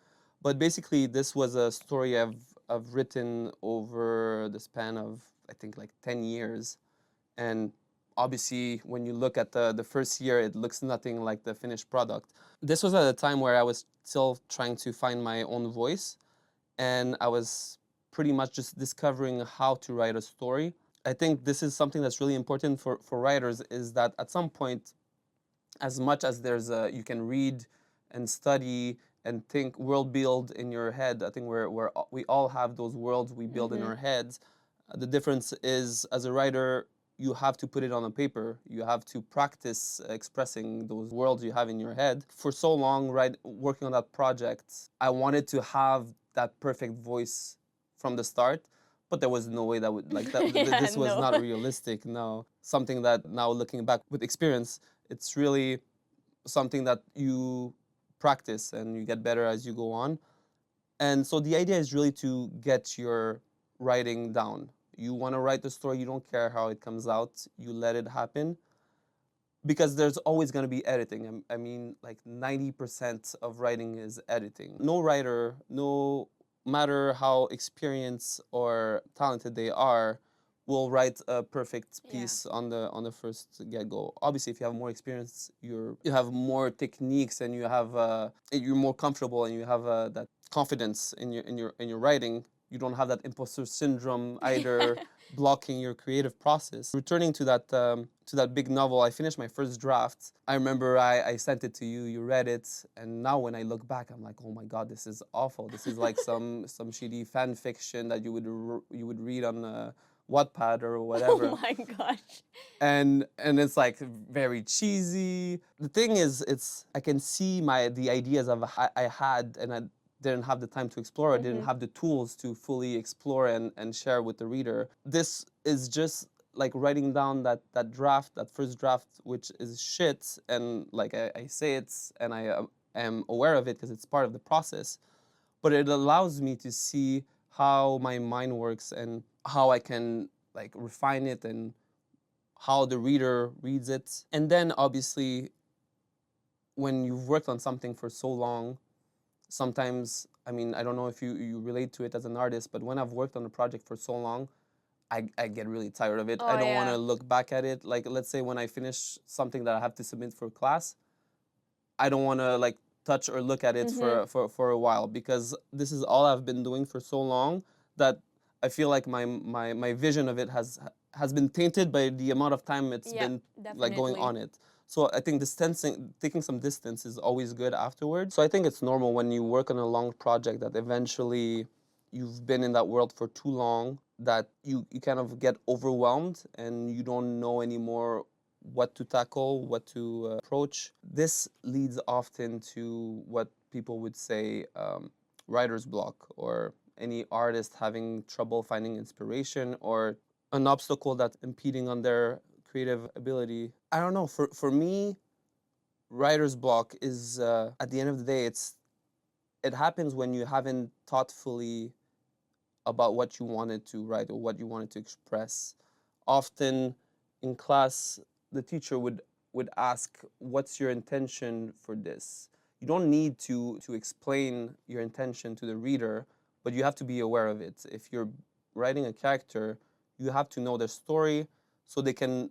Speaker 2: But basically, this was a story I've written over the span of, I think, like 10 years. And obviously, when you look at the first year, it looks nothing like the finished product. This was at a time where I was still trying to find my own voice, and I was pretty much just discovering how to write a story. I think this is something that's really important for writers, is that at some point, as much as you can read and study and think, world build in your head. I think we all have those worlds we build in
Speaker 1: Mm-hmm.
Speaker 2: our heads. The difference is, as a writer, you have to put it on a paper. You have to practice expressing those worlds you have in your head. For so long, right, working on that project, I wanted to have that perfect voice from the start, but there was no way that would like that.
Speaker 1: Yeah,
Speaker 2: This was
Speaker 1: no.
Speaker 2: not realistic. No, something that now looking back with experience, it's really something that you practice and you get better as you go on. And so the idea is really to get your writing down. You want to write the story, you don't care how it comes out, you let it happen, because there's always going to be editing. I mean, like 90% of writing is editing. No writer, no matter how experienced or talented they are, will write a perfect
Speaker 1: Yeah.
Speaker 2: piece on the first get go. Obviously, if you have more experience, you have more techniques, and you're more comfortable, and you have that confidence in your writing. you don't have that imposter syndrome either blocking your creative process. Returning to that big novel, I finished my first draft. I remember I sent it to you, you read it, and now when I look back, I'm like, oh my god, this is awful. This is like some shitty fan fiction that you would read on Wattpad or whatever.
Speaker 1: Oh my gosh.
Speaker 2: And it's like very cheesy. The thing is, it's I can see the ideas I had, and I didn't have the time to explore. I didn't have the tools to fully explore and share with the reader. This is just like writing down that draft, that first draft, which is shit, and like I say it, and I am aware of it because it's part of the process. But it allows me to see how my mind works and how I can like refine it and how the reader reads it. And then obviously, when you've worked on something for so long, sometimes, I mean, I don't know if you relate to it as an artist, but when I've worked on a project for so long, I get really tired of it.
Speaker 1: Oh
Speaker 2: I don't want
Speaker 1: yeah.
Speaker 2: to look back at it. Like, let's say when I finish something that I have to submit for class, I don't want to like touch or look at it for a while because this is all I've been doing for so long that I feel like my vision of it has been tainted by the amount of time it's
Speaker 1: Yeah,
Speaker 2: been like going
Speaker 1: definitely.
Speaker 2: on it. So I think distancing, taking some distance is always good afterwards. So I think it's normal when you work on a long project that eventually you've been in that world for too long that you kind of get overwhelmed and you don't know anymore what to tackle, what to approach. This leads often to what people would say writer's block, or any artist having trouble finding inspiration, or an obstacle that's impeding on their creative ability. I don't know. For me, writer's block is at the end of the day, it happens when you haven't thoughtfully about what you wanted to write or what you wanted to express. Often in class, the teacher would ask, "What's your intention for this?" You don't need to explain your intention to the reader, but you have to be aware of it. If you're writing a character, you have to know their story so they can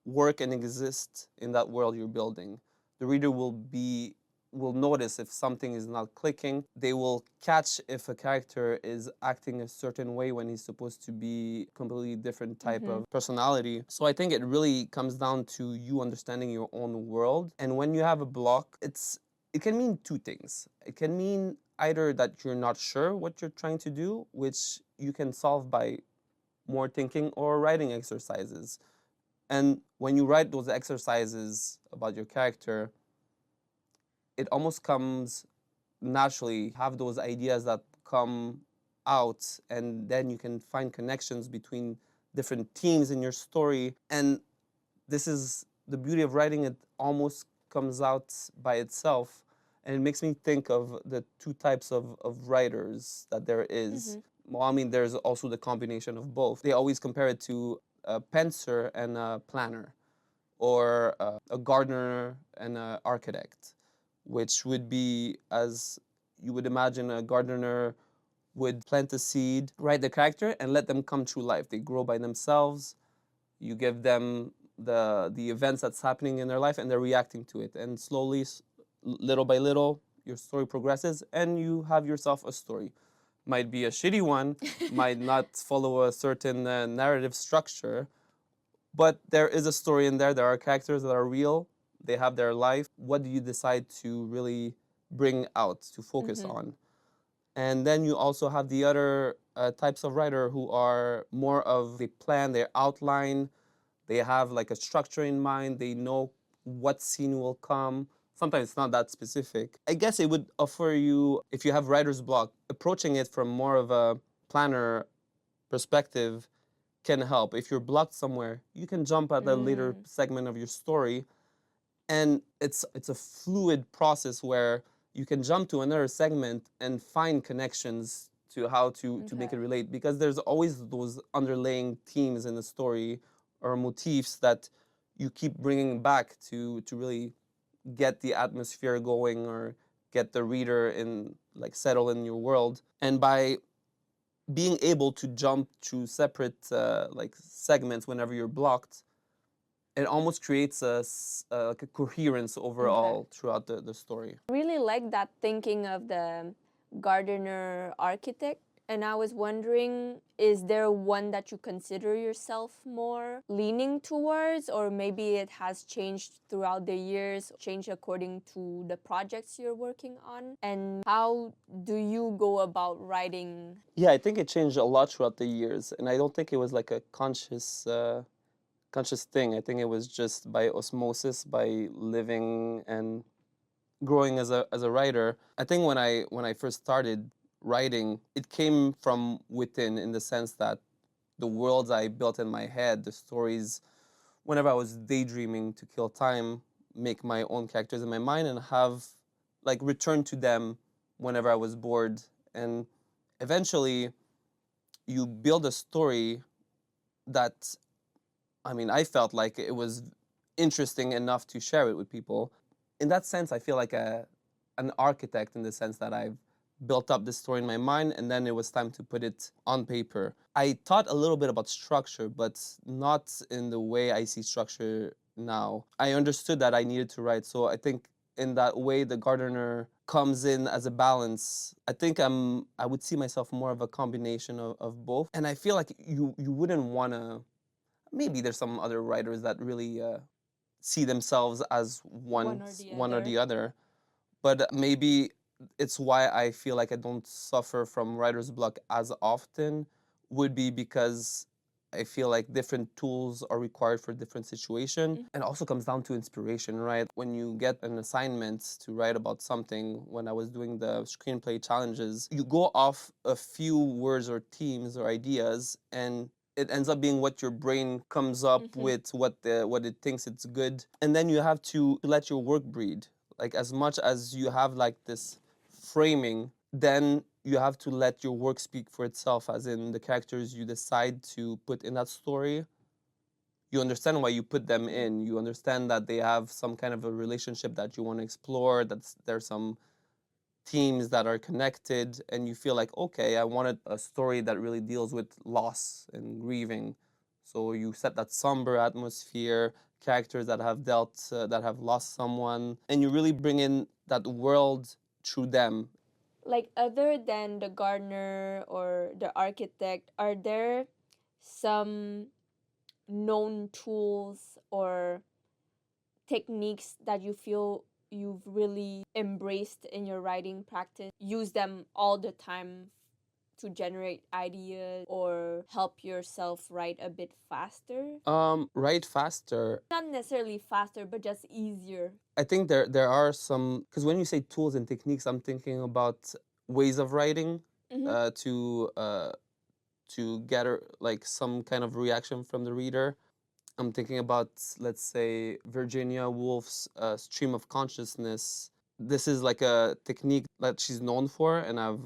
Speaker 2: work and exist in that world you're building. The reader will notice if something is not clicking. They will catch if a character is acting a certain way when he's supposed to be completely different type of personality. So I think it really comes down to you understanding your own world. And when you have a block, it can mean two things. It can mean either that you're not sure what you're trying to do, which you can solve by more thinking or writing exercises. And when you write those exercises about your character, it almost comes naturally, have those ideas that come out, and then you can find connections between different themes in your story. And this is the beauty of writing, it almost comes out by itself. And it makes me think of the two types of writers that there is. Well, I mean, there's also the combination of both. They always compare it to a penciler and a planner, or a gardener and an architect, which would be, as you would imagine, a gardener would plant a seed, write the character, and let them come to life. They grow by themselves. You give them the events that's happening in their life, and they're reacting to it. And slowly, little by little, your story progresses, and you have yourself a story. Might be a shitty one, might not follow a certain narrative structure, but there is a story in there. There are characters that are real. They have their life. What do you decide to really bring out, to focus on? And then you also have the other types of writer who are more of they plan, they outline, they have like a structure in mind. They know what scene will come. Sometimes it's not that specific. I guess it would offer you, if you have writer's block, approaching it from more of a planner perspective can help. If you're blocked somewhere, you can jump at a later segment of your story, and it's a fluid process where you can jump to another segment and find connections to how to make it relate, because there's always those underlying themes in the story or motifs that you keep bringing back to really get the atmosphere going or get the reader in, like, settle in your world. And by being able to jump to separate like segments whenever you're blocked, it almost creates like a coherence overall throughout the story.
Speaker 1: Really like that thinking of the gardener architect. And I was wondering, is there one that you consider yourself more leaning towards, or maybe it has changed throughout the years, changed according to the projects you're working on? And how do you go about writing?
Speaker 2: Yeah, I think it changed a lot throughout the years, and I don't think it was like a conscious thing. I think it was just by osmosis, by living and growing as a writer. I think when I first started writing, it came from within, in the sense that the worlds I built in my head, the stories, whenever I was daydreaming to kill time, make my own characters in my mind and have like return to them whenever I was bored. And eventually you build a story that, I mean, I felt like it was interesting enough to share it with people. In that sense, I feel like an architect, in the sense that I've built up this story in my mind and then it was time to put it on paper. I taught a little bit about structure, but not in the way I see structure now. I understood that I needed to write, so I think in that way the gardener comes in as a balance. I think I would see myself more of a combination of both. And I feel like you wouldn't want to, maybe there's some other writers that really see themselves as one or the other, but maybe it's why I feel like I don't suffer from writer's block as often, would be because I feel like different tools are required for different situation. And also comes down to inspiration, right? When you get an assignment to write about something, when I was doing the screenplay challenges, you go off a few words or themes or ideas, and it ends up being what your brain comes up with, what it thinks it's good, and then you have to let your work breathe. Like, as much as you have like this framing, then you have to let your work speak for itself, as in the characters you decide to put in that story. You understand why you put them in. You understand that they have some kind of a relationship that you want to explore, that there's some themes that are connected, and you feel like, okay, I wanted a story that really deals with loss and grieving. So you set that somber atmosphere, characters that have that have lost someone, and you really bring in that world through them.
Speaker 1: Like, other than the gardener or the architect, are there some known tools or techniques that you feel you've really embraced in your writing practice? Use them all the time to generate ideas or help yourself write a bit faster?
Speaker 2: Write faster.
Speaker 1: Not necessarily faster, but just easier.
Speaker 2: I think there are some, because when you say tools and techniques, I'm thinking about ways of writing, uh, to uh, to get like some kind of reaction from the reader. I'm thinking about, let's say, Virginia Woolf's stream of consciousness. This is like a technique that she's known for, and I've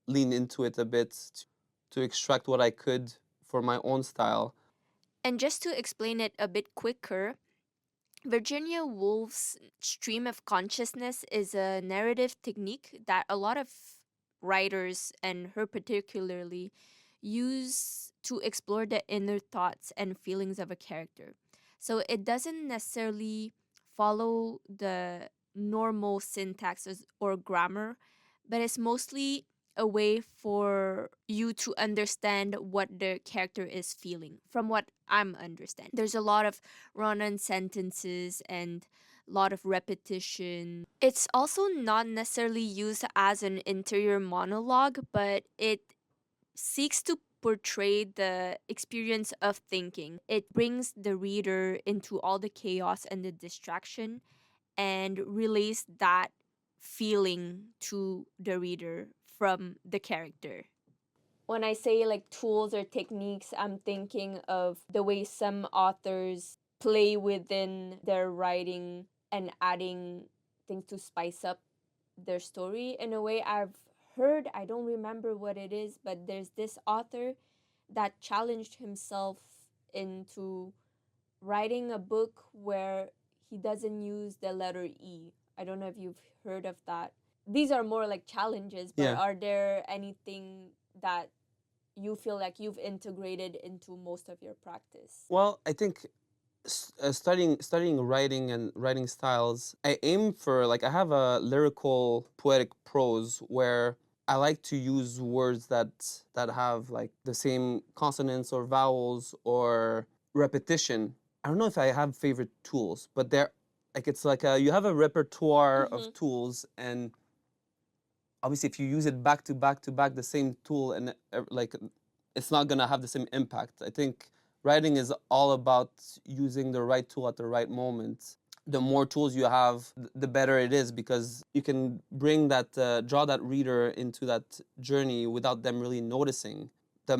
Speaker 2: leaned into it a bit to extract what I could for my own style.
Speaker 1: And just to explain it a bit quicker, Virginia Woolf's stream of consciousness is a narrative technique that a lot of writers, and her particularly, use to explore the inner thoughts and feelings of a character. So it doesn't necessarily follow the normal syntax or grammar, but it's mostly a way for you to understand what the character is feeling, from what I'm understanding. There's a lot of run-on sentences and a lot of repetition. It's also not necessarily used as an interior monologue, but it seeks to portray the experience of thinking. It brings the reader into all the chaos and the distraction and relays that feeling to the reader from the character. When I say like tools or techniques, I'm thinking of the way some authors play within their writing and adding things to spice up their story. In a way, I've heard, I don't remember what it is, but there's this author that challenged himself into writing a book where he doesn't use the letter E. I don't know if you've heard of that. These are more like challenges, but
Speaker 2: Yeah.
Speaker 1: are there anything that you feel like you've integrated into most of your practice?
Speaker 2: Well, I think studying writing and writing styles, I aim for, like, I have a lyrical poetic prose where I like to use words that have like the same consonants or vowels or repetition. I don't know if I have favorite tools, but they're like it's like you have a repertoire
Speaker 1: Mm-hmm.
Speaker 2: of tools, and obviously if you use it back to back to back the same tool, and like it's not gonna have the same impact. I think writing is all about using the right tool at the right moment. The more tools you have, the better it is, because you can bring that draw that reader into that journey without them really noticing. The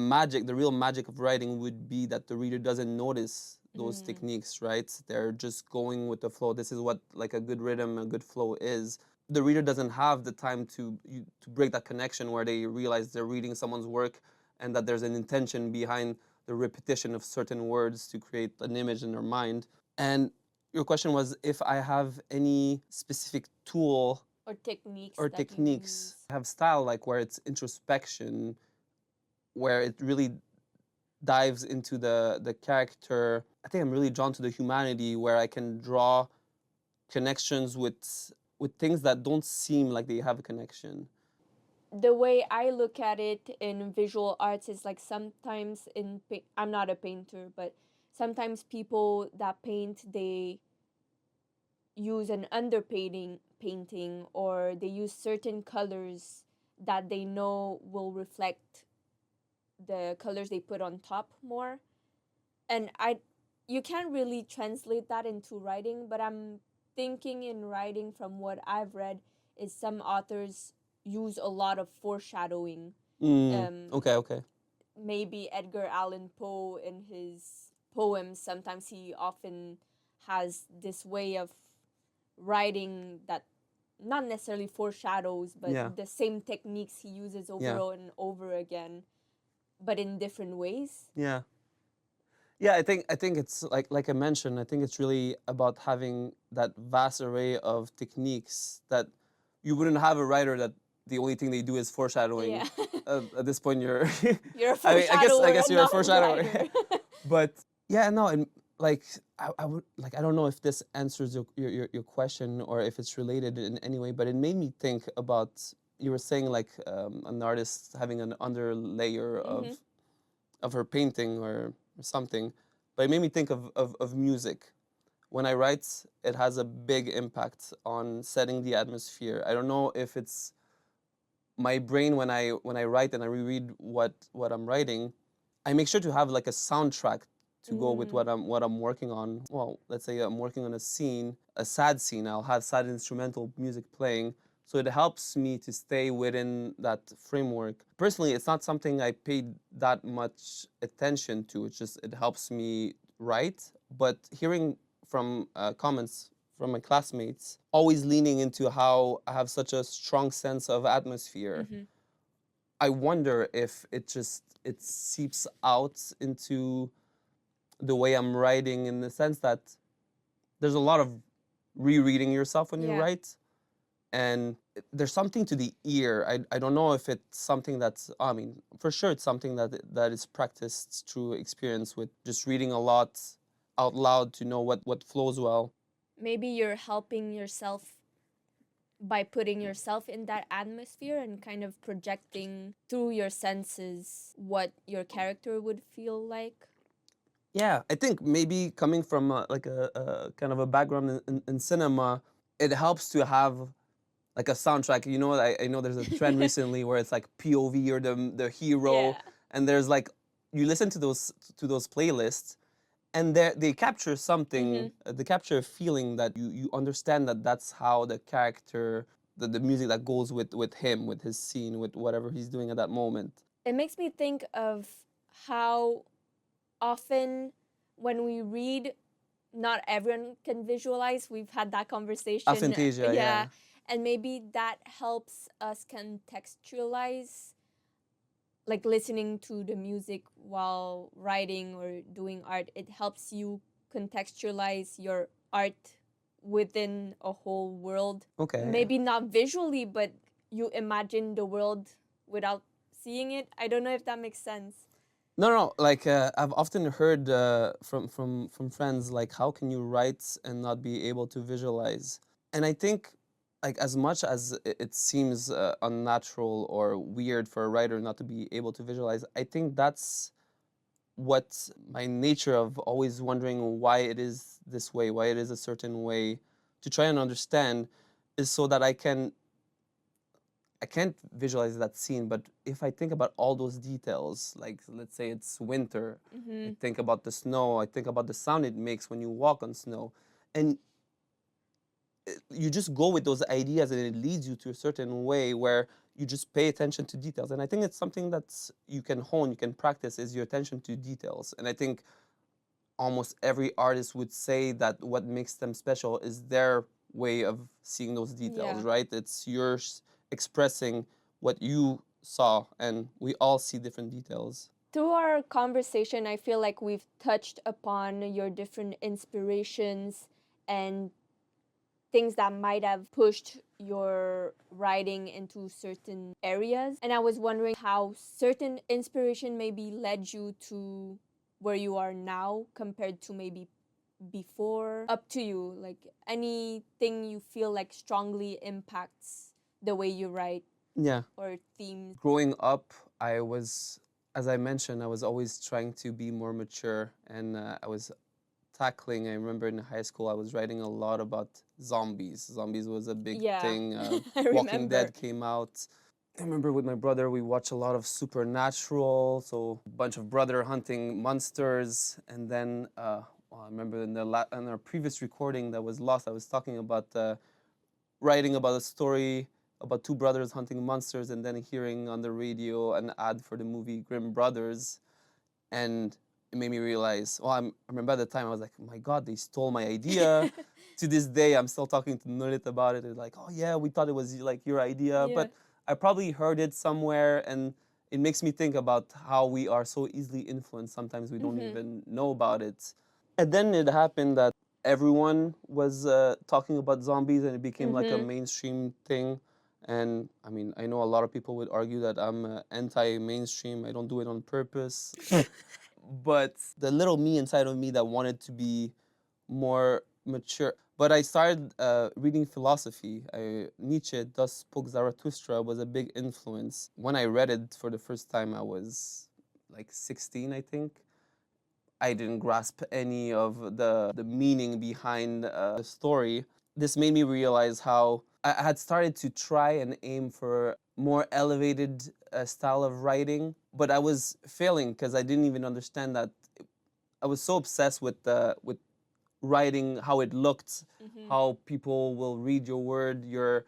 Speaker 2: real magic of writing would be that the reader doesn't notice those techniques, right? They're just going with the flow. This is what like a good rhythm, a good flow is. The reader doesn't have the time to break that connection where they realize they're reading someone's work and that there's an intention behind the repetition of certain words to create an image in their mind. And your question was if I have any specific tool
Speaker 1: Or techniques
Speaker 2: or
Speaker 1: that you use.
Speaker 2: techniques. I have style like where it's introspection, where it really dives into the character. I think I'm really drawn to the humanity, where I can draw connections with things that don't seem like they have a connection.
Speaker 1: The way I look at it in visual arts is like sometimes I'm not a painter, but sometimes people that paint, they use an underpainting painting, or they use certain colors that they know will reflect the colors they put on top more. And I you can't really translate that into writing, but I'm thinking in writing from what I've read is some authors use a lot of foreshadowing.
Speaker 2: Okay, okay.
Speaker 1: Maybe Edgar Allan Poe in his poems, sometimes he often has this way of writing that not necessarily foreshadows, but
Speaker 2: Yeah,
Speaker 1: the same techniques he uses over
Speaker 2: yeah,
Speaker 1: and over again, but in different ways.
Speaker 2: yeah. Yeah, I think it's like I mentioned, I think it's really about having that vast array of techniques that you wouldn't have a writer that the only thing they do is foreshadowing.
Speaker 1: Yeah.
Speaker 2: At this point, you're.
Speaker 1: You're a
Speaker 2: I mean, I
Speaker 1: foreshadower
Speaker 2: guess
Speaker 1: and
Speaker 2: you're a
Speaker 1: not a
Speaker 2: foreshadower.
Speaker 1: writer.
Speaker 2: But yeah, no, and like I would like I don't know if this answers your question or if it's related in any way, but it made me think about you were saying like an artist having an underlayer
Speaker 1: Mm-hmm.
Speaker 2: of her painting or something, but it made me think of music. When I write, it has a big impact on setting the atmosphere. I don't know if it's my brain when I write and I reread what I'm writing, I make sure to have like a soundtrack to go with what I'm working on. Well, let's say I'm working on a scene, a sad scene. I'll have sad instrumental music playing, so it helps me to stay within that framework. Personally, it's not something I paid that much attention to. It's just it helps me write. But hearing from comments from my classmates, always leaning into how I have such a strong sense of atmosphere.
Speaker 1: Mm-hmm.
Speaker 2: I wonder if it seeps out into the way I'm writing, in the sense that there's a lot of rereading yourself when you
Speaker 1: Yeah.
Speaker 2: write, and there's something to the ear. I don't know if it's something that's, I mean, for sure it's something that is practiced through experience with just reading a lot out loud to know what flows well.
Speaker 1: Maybe you're helping yourself by putting yourself in that atmosphere and kind of projecting through your senses what your character would feel like.
Speaker 2: Yeah, I think maybe coming from like a kind of a background in cinema, it helps to have like a soundtrack. You know, I know there's a trend recently where it's like POV or the hero,
Speaker 1: Yeah.
Speaker 2: and there's like you listen to those playlists, and they capture
Speaker 1: Mm-hmm.
Speaker 2: something. They capture a feeling that you understand that that's how the character, the music that goes with him, with his scene, with whatever he's doing at that moment.
Speaker 1: It makes me think of how often when we read, not everyone can visualize. We've had that conversation.
Speaker 2: Aphantasia,
Speaker 1: Yeah.
Speaker 2: yeah.
Speaker 1: And maybe that helps us contextualize, like listening to the music while writing or doing art. It helps you contextualize your art within a whole world.
Speaker 2: Okay.
Speaker 1: Maybe not visually, but you imagine the world without seeing it. I don't know if that makes sense.
Speaker 2: No, no. Like I've often heard from friends, like, how can you write and not be able to visualize? And I think like as much as it seems unnatural or weird for a writer not to be able to visualize, I think that's what my nature of always wondering why it is this way, why it is a certain way, to try and understand, is so that I can't visualize that scene, but if I think about all those details, like let's say it's winter, I think about the snow, I think about the sound it makes when you walk on snow, and you just go with those ideas and it leads you to a certain way where you just pay attention to details. And I think it's something that's you can hone, you can practice, is your attention to details. And I think almost every artist would say that what makes them special is their way of seeing those details,
Speaker 1: Yeah.
Speaker 2: right? It's yours expressing what you saw, and we all see different details.
Speaker 1: Through our conversation, I feel like we've touched upon your different inspirations and things that might have pushed your writing into certain areas. And I was wondering how certain inspiration maybe led you to where you are now compared to maybe before. Up to you. Like anything you feel like strongly impacts the way you write
Speaker 2: Yeah.
Speaker 1: or themes.
Speaker 2: Growing up, I was, as I mentioned, I was always trying to be more mature, and I was tackling. I remember in high school, I was writing a lot about zombies. Zombies was a big thing.
Speaker 1: I
Speaker 2: Walking
Speaker 1: remember.
Speaker 2: Dead came out. I remember with my brother, we watched a lot of Supernatural, so a bunch of brother hunting monsters. And then well, I remember in our previous recording that was lost, I was talking about writing about a story about two brothers hunting monsters, and then hearing on the radio an ad for the movie Grimm Brothers, and it made me realize. Well, I remember at the time I was like, oh my God, they stole my idea. To this day, I'm still talking to Nurit about it. It's like, oh yeah, we thought it was like your idea,
Speaker 1: Yeah.
Speaker 2: but I probably heard it somewhere, and it makes me think about how we are so easily influenced. Sometimes we don't even know about it. And then it happened that everyone was talking about zombies, and it became like a mainstream thing. And I mean, I know a lot of people would argue that I'm anti-mainstream. I don't do it on purpose. But the little me inside of me that wanted to be more mature. But I started reading philosophy. Nietzsche, Thus Spoke Zarathustra, was a big influence. When I read it for the first time, I was like 16, I think. I didn't grasp any of the meaning behind the story. This made me realize how I had started to try and aim for more elevated style of writing, but I was failing because I didn't even understand that. I was so obsessed with writing, how it looked, how people will read your word, your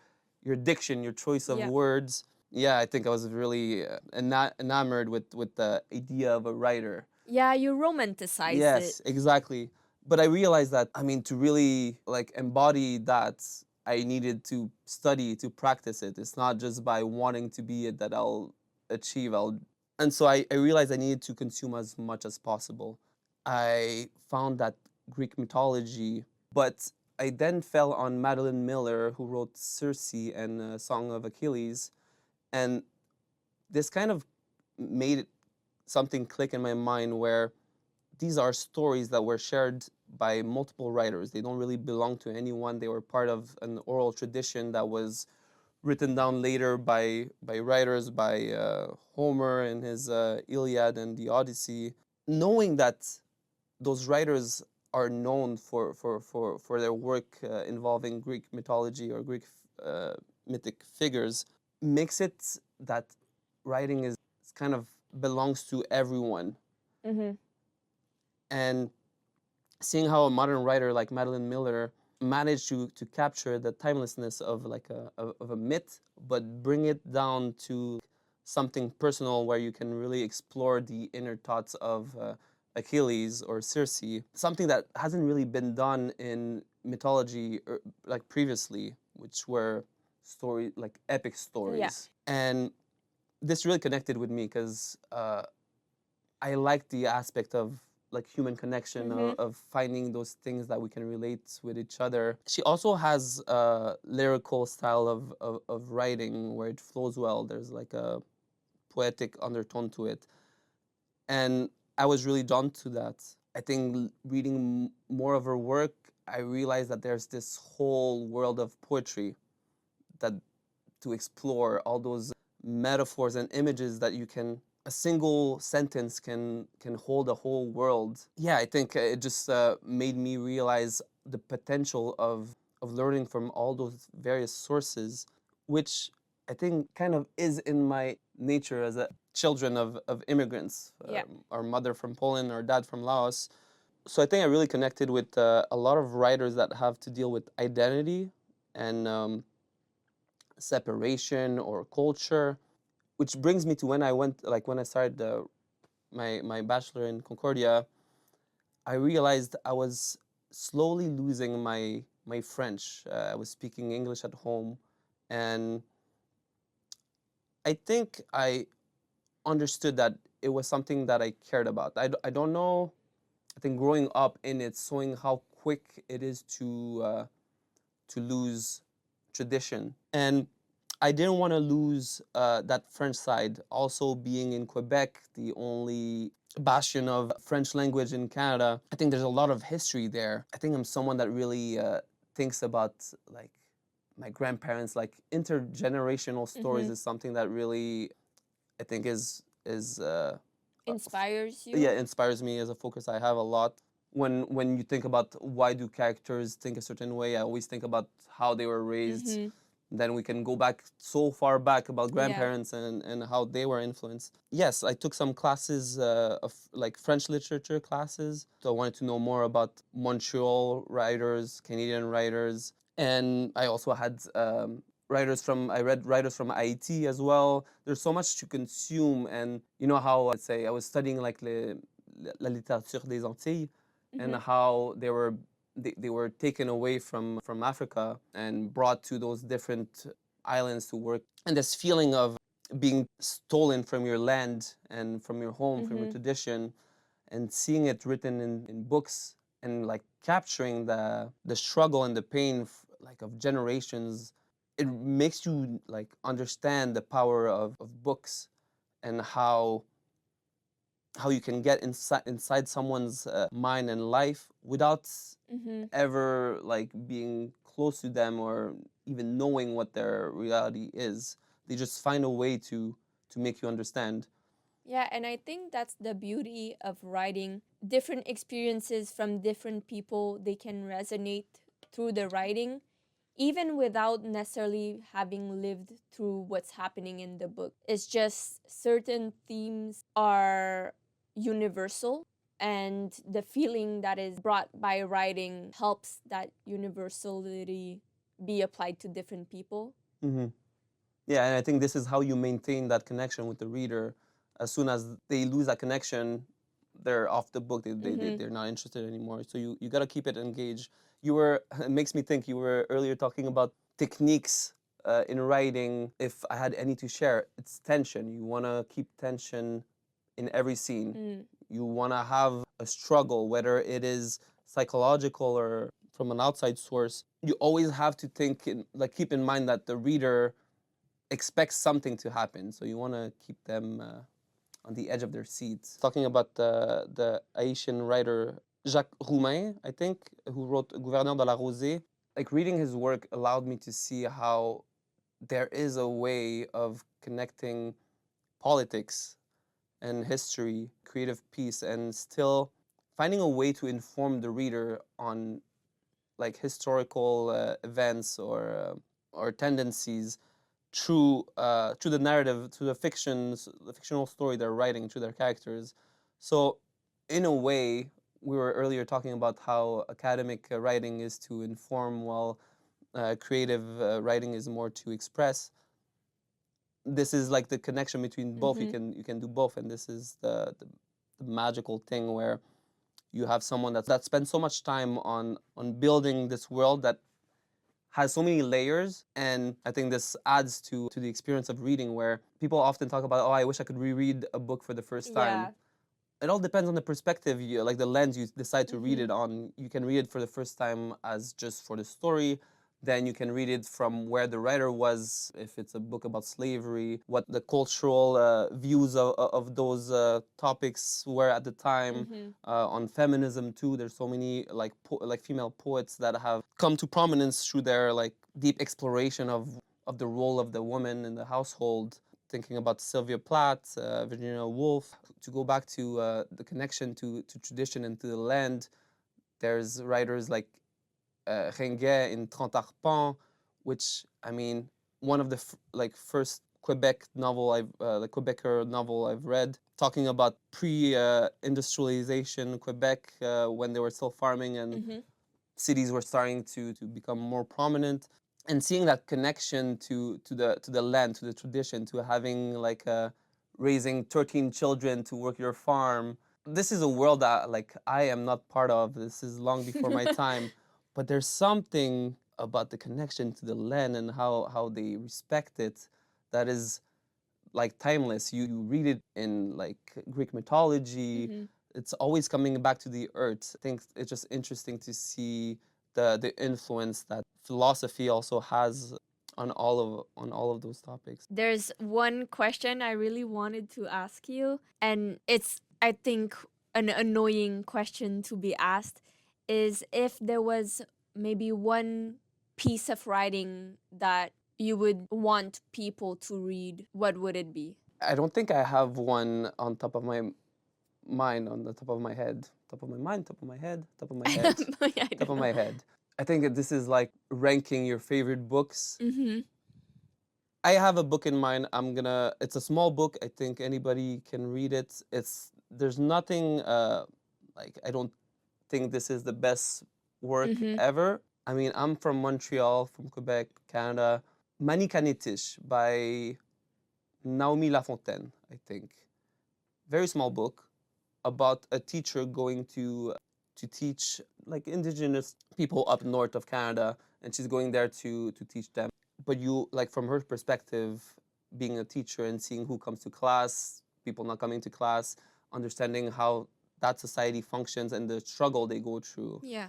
Speaker 2: diction, your choice of
Speaker 1: Yeah.
Speaker 2: words. Yeah, I think I was really enamored with the idea of a writer.
Speaker 1: Yeah, you romanticize
Speaker 2: Yes,
Speaker 1: it.
Speaker 2: exactly. But I realized that, I mean, to really like embody that, I needed to study, to practice it. It's not just by wanting to be it that I'll achieve. And so I realized I needed to consume as much as possible. I found that Greek mythology, but I then fell on Madeline Miller, who wrote Circe and Song of Achilles, and this kind of made something click in my mind where these are stories that were shared by multiple writers. They don't really belong to anyone. They were part of an oral tradition that was written down later by writers, by Homer in his Iliad and the Odyssey. Knowing that those writers are known for their work involving Greek mythology or Greek mythic figures makes it that writing is kind of belongs to everyone. And seeing how a modern writer like Madeline Miller managed to capture the timelessness of like of a myth, but bring it down to something personal where you can really explore the inner thoughts of Achilles or Circe, something that hasn't really been done in mythology like previously, which were story like epic stories. And this really connected with me because I like the aspect of like human connection, of finding those things that we can relate with each other. She also has a lyrical style of writing where it flows well. There's like a poetic undertone to it. And I was really drawn to that. I think reading more of her work, I realized that there's this whole world of poetry that to explore all those metaphors and images that you can a single sentence can hold a whole world. Yeah, I think it just made me realize the potential of learning from all those various sources, which I think kind of is in my nature as a children of immigrants.
Speaker 1: Yeah.
Speaker 2: Our mother from Poland, our dad from Laos. So I think I really connected with a lot of writers that have to deal with identity and separation or culture, which brings me to when I went, like when I started my bachelor in Concordia, I realized I was slowly losing my French. I was speaking English at home, and I think I understood that it was something that I cared about. I don't know. I think growing up in it, showing how quick it is to lose tradition, and I didn't want to lose that French side. Also, being in Quebec, the only bastion of French language in Canada, I think there's a lot of history there. I think I'm someone that really thinks about like my grandparents, like intergenerational stories
Speaker 1: Mm-hmm.
Speaker 2: is something that really I think is
Speaker 1: Inspires
Speaker 2: yeah,
Speaker 1: you.
Speaker 2: inspires me as a focus I have a lot. When you think about why do characters think a certain way, I always think about how they were raised.
Speaker 1: Mm-hmm.
Speaker 2: Then we can go back so far back about
Speaker 1: Yeah.
Speaker 2: grandparents and how they were influenced. Yes, I took some classes of like French literature classes. So I wanted to know more about Montreal writers, Canadian writers, and I also had I read writers from Haiti as well. There's so much to consume, and you know how let's say I was studying like la littérature des Antilles, and
Speaker 1: Mm-hmm.
Speaker 2: how they were taken away from Africa and brought to those different islands to work, and this feeling of being stolen from your land and from your home, from your
Speaker 1: Mm-hmm.
Speaker 2: tradition, and seeing it written in books and like capturing the struggle and the pain like of generations, it makes you like understand the power of books and how you can get inside someone's mind and life without
Speaker 1: Mm-hmm.
Speaker 2: ever like being close to them or even knowing what their reality is. They just find a way to make you understand.
Speaker 1: Yeah, and I think that's the beauty of writing. Different experiences from different people, they can resonate through the writing, even without necessarily having lived through what's happening in the book. It's just certain themes are universal, and the feeling that is brought by writing helps that universality be applied to different people.
Speaker 2: Hmm. Yeah, and I think this is how you maintain that connection with the reader. As soon as they lose that connection, they're off the book.
Speaker 1: Mm-hmm.
Speaker 2: They're not interested anymore. So you got to keep it engaged. You were, it makes me think, you were earlier talking about techniques in writing. If I had any to share, it's tension. You want to keep tension in every scene.
Speaker 1: Mm.
Speaker 2: You want to have a struggle, whether it is psychological or from an outside source. You always have to think, like, keep in mind that the reader expects something to happen. So you want to keep them on the edge of their seats. Talking about the Haitian writer Jacques Roumain, I think, who wrote Gouverneur de la Rosée. Like reading his work allowed me to see how there is a way of connecting politics and history, creative piece, and still finding a way to inform the reader on like historical events or tendencies through the narrative, through the fictional story they're writing, through their characters. So, in a way, we were earlier talking about how academic writing is to inform, while creative writing is more to express. This is like the connection between both.
Speaker 1: Mm-hmm.
Speaker 2: You can do both, and this is the magical thing where you have someone that spends so much time on building this world that has so many layers, and I think this adds to the experience of reading, where people often talk about, oh, I wish I could reread a book for the first time.
Speaker 1: Yeah.
Speaker 2: It all depends on the perspective, like the lens you decide to read
Speaker 1: Mm-hmm.
Speaker 2: it on. You can read it for the first time as just for the story. Then you can read it from where the writer was, if it's a book about slavery, what the cultural views of those topics were at the time.
Speaker 1: Mm-hmm.
Speaker 2: On feminism too, there's so many like female poets that have come to prominence through their like deep exploration of the role of the woman in the household, thinking about Sylvia Plath, Virginia Woolf. To go back to the connection to tradition and to the land, there's writers like Ringuet in Trente Arpents, which, I mean, one of the first Quebec novel the Quebecer novel I've read, talking about pre-industrialization Quebec when they were still farming and
Speaker 1: Mm-hmm.
Speaker 2: cities were starting to become more prominent, and seeing that connection to the land, to the tradition, to having raising 13 children to work your farm. This is a world that I am not part of. This is long before my time, but there's something about the connection to the land and how they respect it that is timeless. You read it in Greek mythology.
Speaker 1: Mm-hmm.
Speaker 2: It's always coming back to the earth. I think it's just interesting to see the influence that philosophy also has on all of those topics.
Speaker 1: There's one question I really wanted to ask you, and it's, I think, an annoying question to be asked, is if there was maybe one piece of writing that you would want people to read, what would it be?
Speaker 2: I don't think I have one on top of my mind, on the top of my head, top of my mind, top of my head, top of my head,
Speaker 1: I
Speaker 2: top
Speaker 1: don't
Speaker 2: of
Speaker 1: know.
Speaker 2: my head. I think that this is like ranking your favorite books.
Speaker 1: Mm-hmm.
Speaker 2: I have a book in mind. It's a small book. I think anybody can read it. There's nothing, I don't think this is the best work
Speaker 1: Mm-hmm.
Speaker 2: ever. I mean, I'm from Montreal, from Quebec, Canada. Manikanitish by Naomi Lafontaine, I think. Very small book about a teacher going to teach indigenous people up north of Canada, and she's going there to teach them. But you from her perspective, being a teacher and seeing who comes to class, people not coming to class, understanding how that society functions and the struggle they go through.
Speaker 1: Yeah.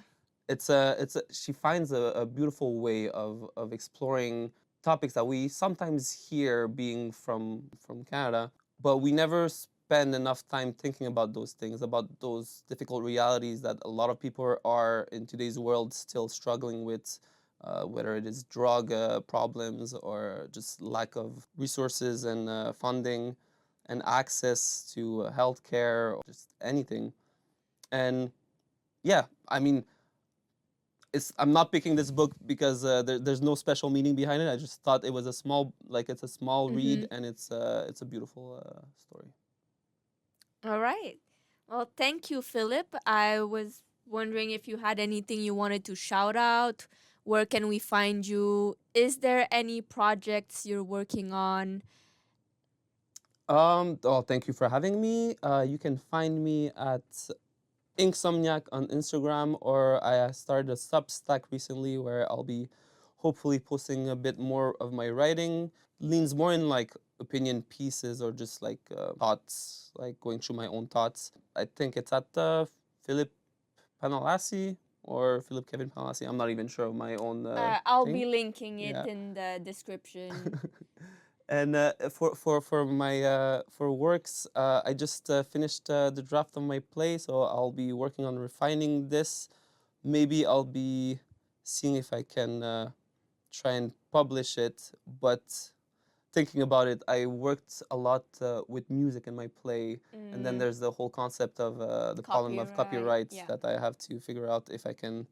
Speaker 2: She finds a beautiful way of exploring topics that we sometimes hear being from Canada, but we never spend enough time thinking about those things, about those difficult realities that a lot of people are in today's world still struggling with, whether it is drug problems or just lack of resources and funding and access to healthcare or just anything. And yeah, I mean, I'm not picking this book because there's no special meaning behind it. I just thought it was it's a small
Speaker 1: Mm-hmm.
Speaker 2: read, and it's a beautiful story.
Speaker 1: All right. Well, thank you, Philip. I was wondering if you had anything you wanted to shout out. Where can we find you? Is there any projects you're working on?
Speaker 2: Oh, thank you for having me. You can find me at Inksomniac on Instagram, or I started a Substack recently where I'll be hopefully posting a bit more of my writing. Leans more in opinion pieces or just thoughts, going through my own thoughts. I think it's at Filip Kevin or Filip Kevin Phanalasy. I'm not even sure of my own
Speaker 1: I'll be
Speaker 2: thing.
Speaker 1: linking it
Speaker 2: Yeah.
Speaker 1: in the description.
Speaker 2: And for my for works, I just finished the draft of my play, so I'll be working on refining this. Maybe I'll be seeing if I can try and publish it. But thinking about it, I worked a lot with music in my play, and then
Speaker 1: Mm,
Speaker 2: there's the whole concept of the problem of
Speaker 1: copyright.
Speaker 2: copyrights
Speaker 1: Yeah.
Speaker 2: that I have to figure out if I can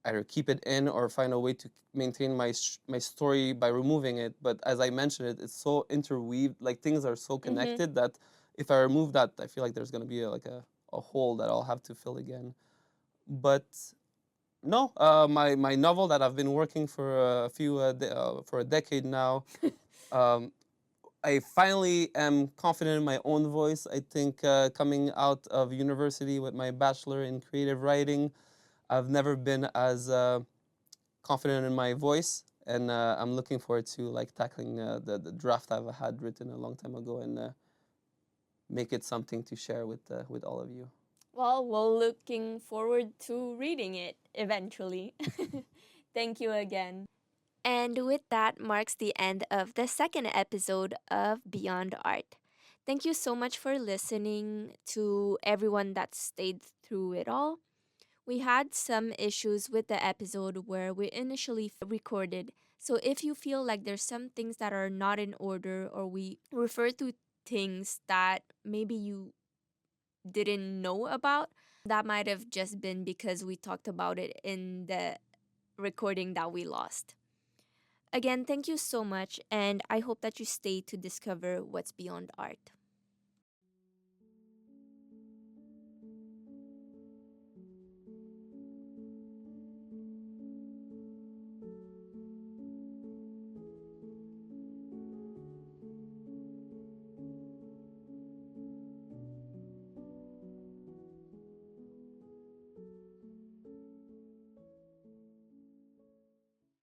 Speaker 2: either keep it in or find a way to maintain my story by removing it. But as I mentioned, it's so interweaved. Things are so
Speaker 1: Mm-hmm.
Speaker 2: connected that if I remove that, I feel like there's gonna be a hole that I'll have to fill again. But no, my novel that I've been working for for a decade now. Um, I finally am confident in my own voice. I think coming out of university with my bachelor in creative writing, I've never been as confident in my voice, and I'm looking forward to tackling the draft I've had written a long time ago and make it something to share with all of you.
Speaker 1: Well, we're looking forward to reading it eventually. Thank you again. And with that marks the end of the second episode of Beyond Art. Thank you so much for listening to everyone that stayed through it all. We had some issues with the episode where we initially recorded So if you feel like there's some things that are not in order, or we refer to things that maybe you didn't know about, that might have just been because we talked about it in the recording that we lost. Again, thank you so much, and I hope that you stay to discover what's beyond art.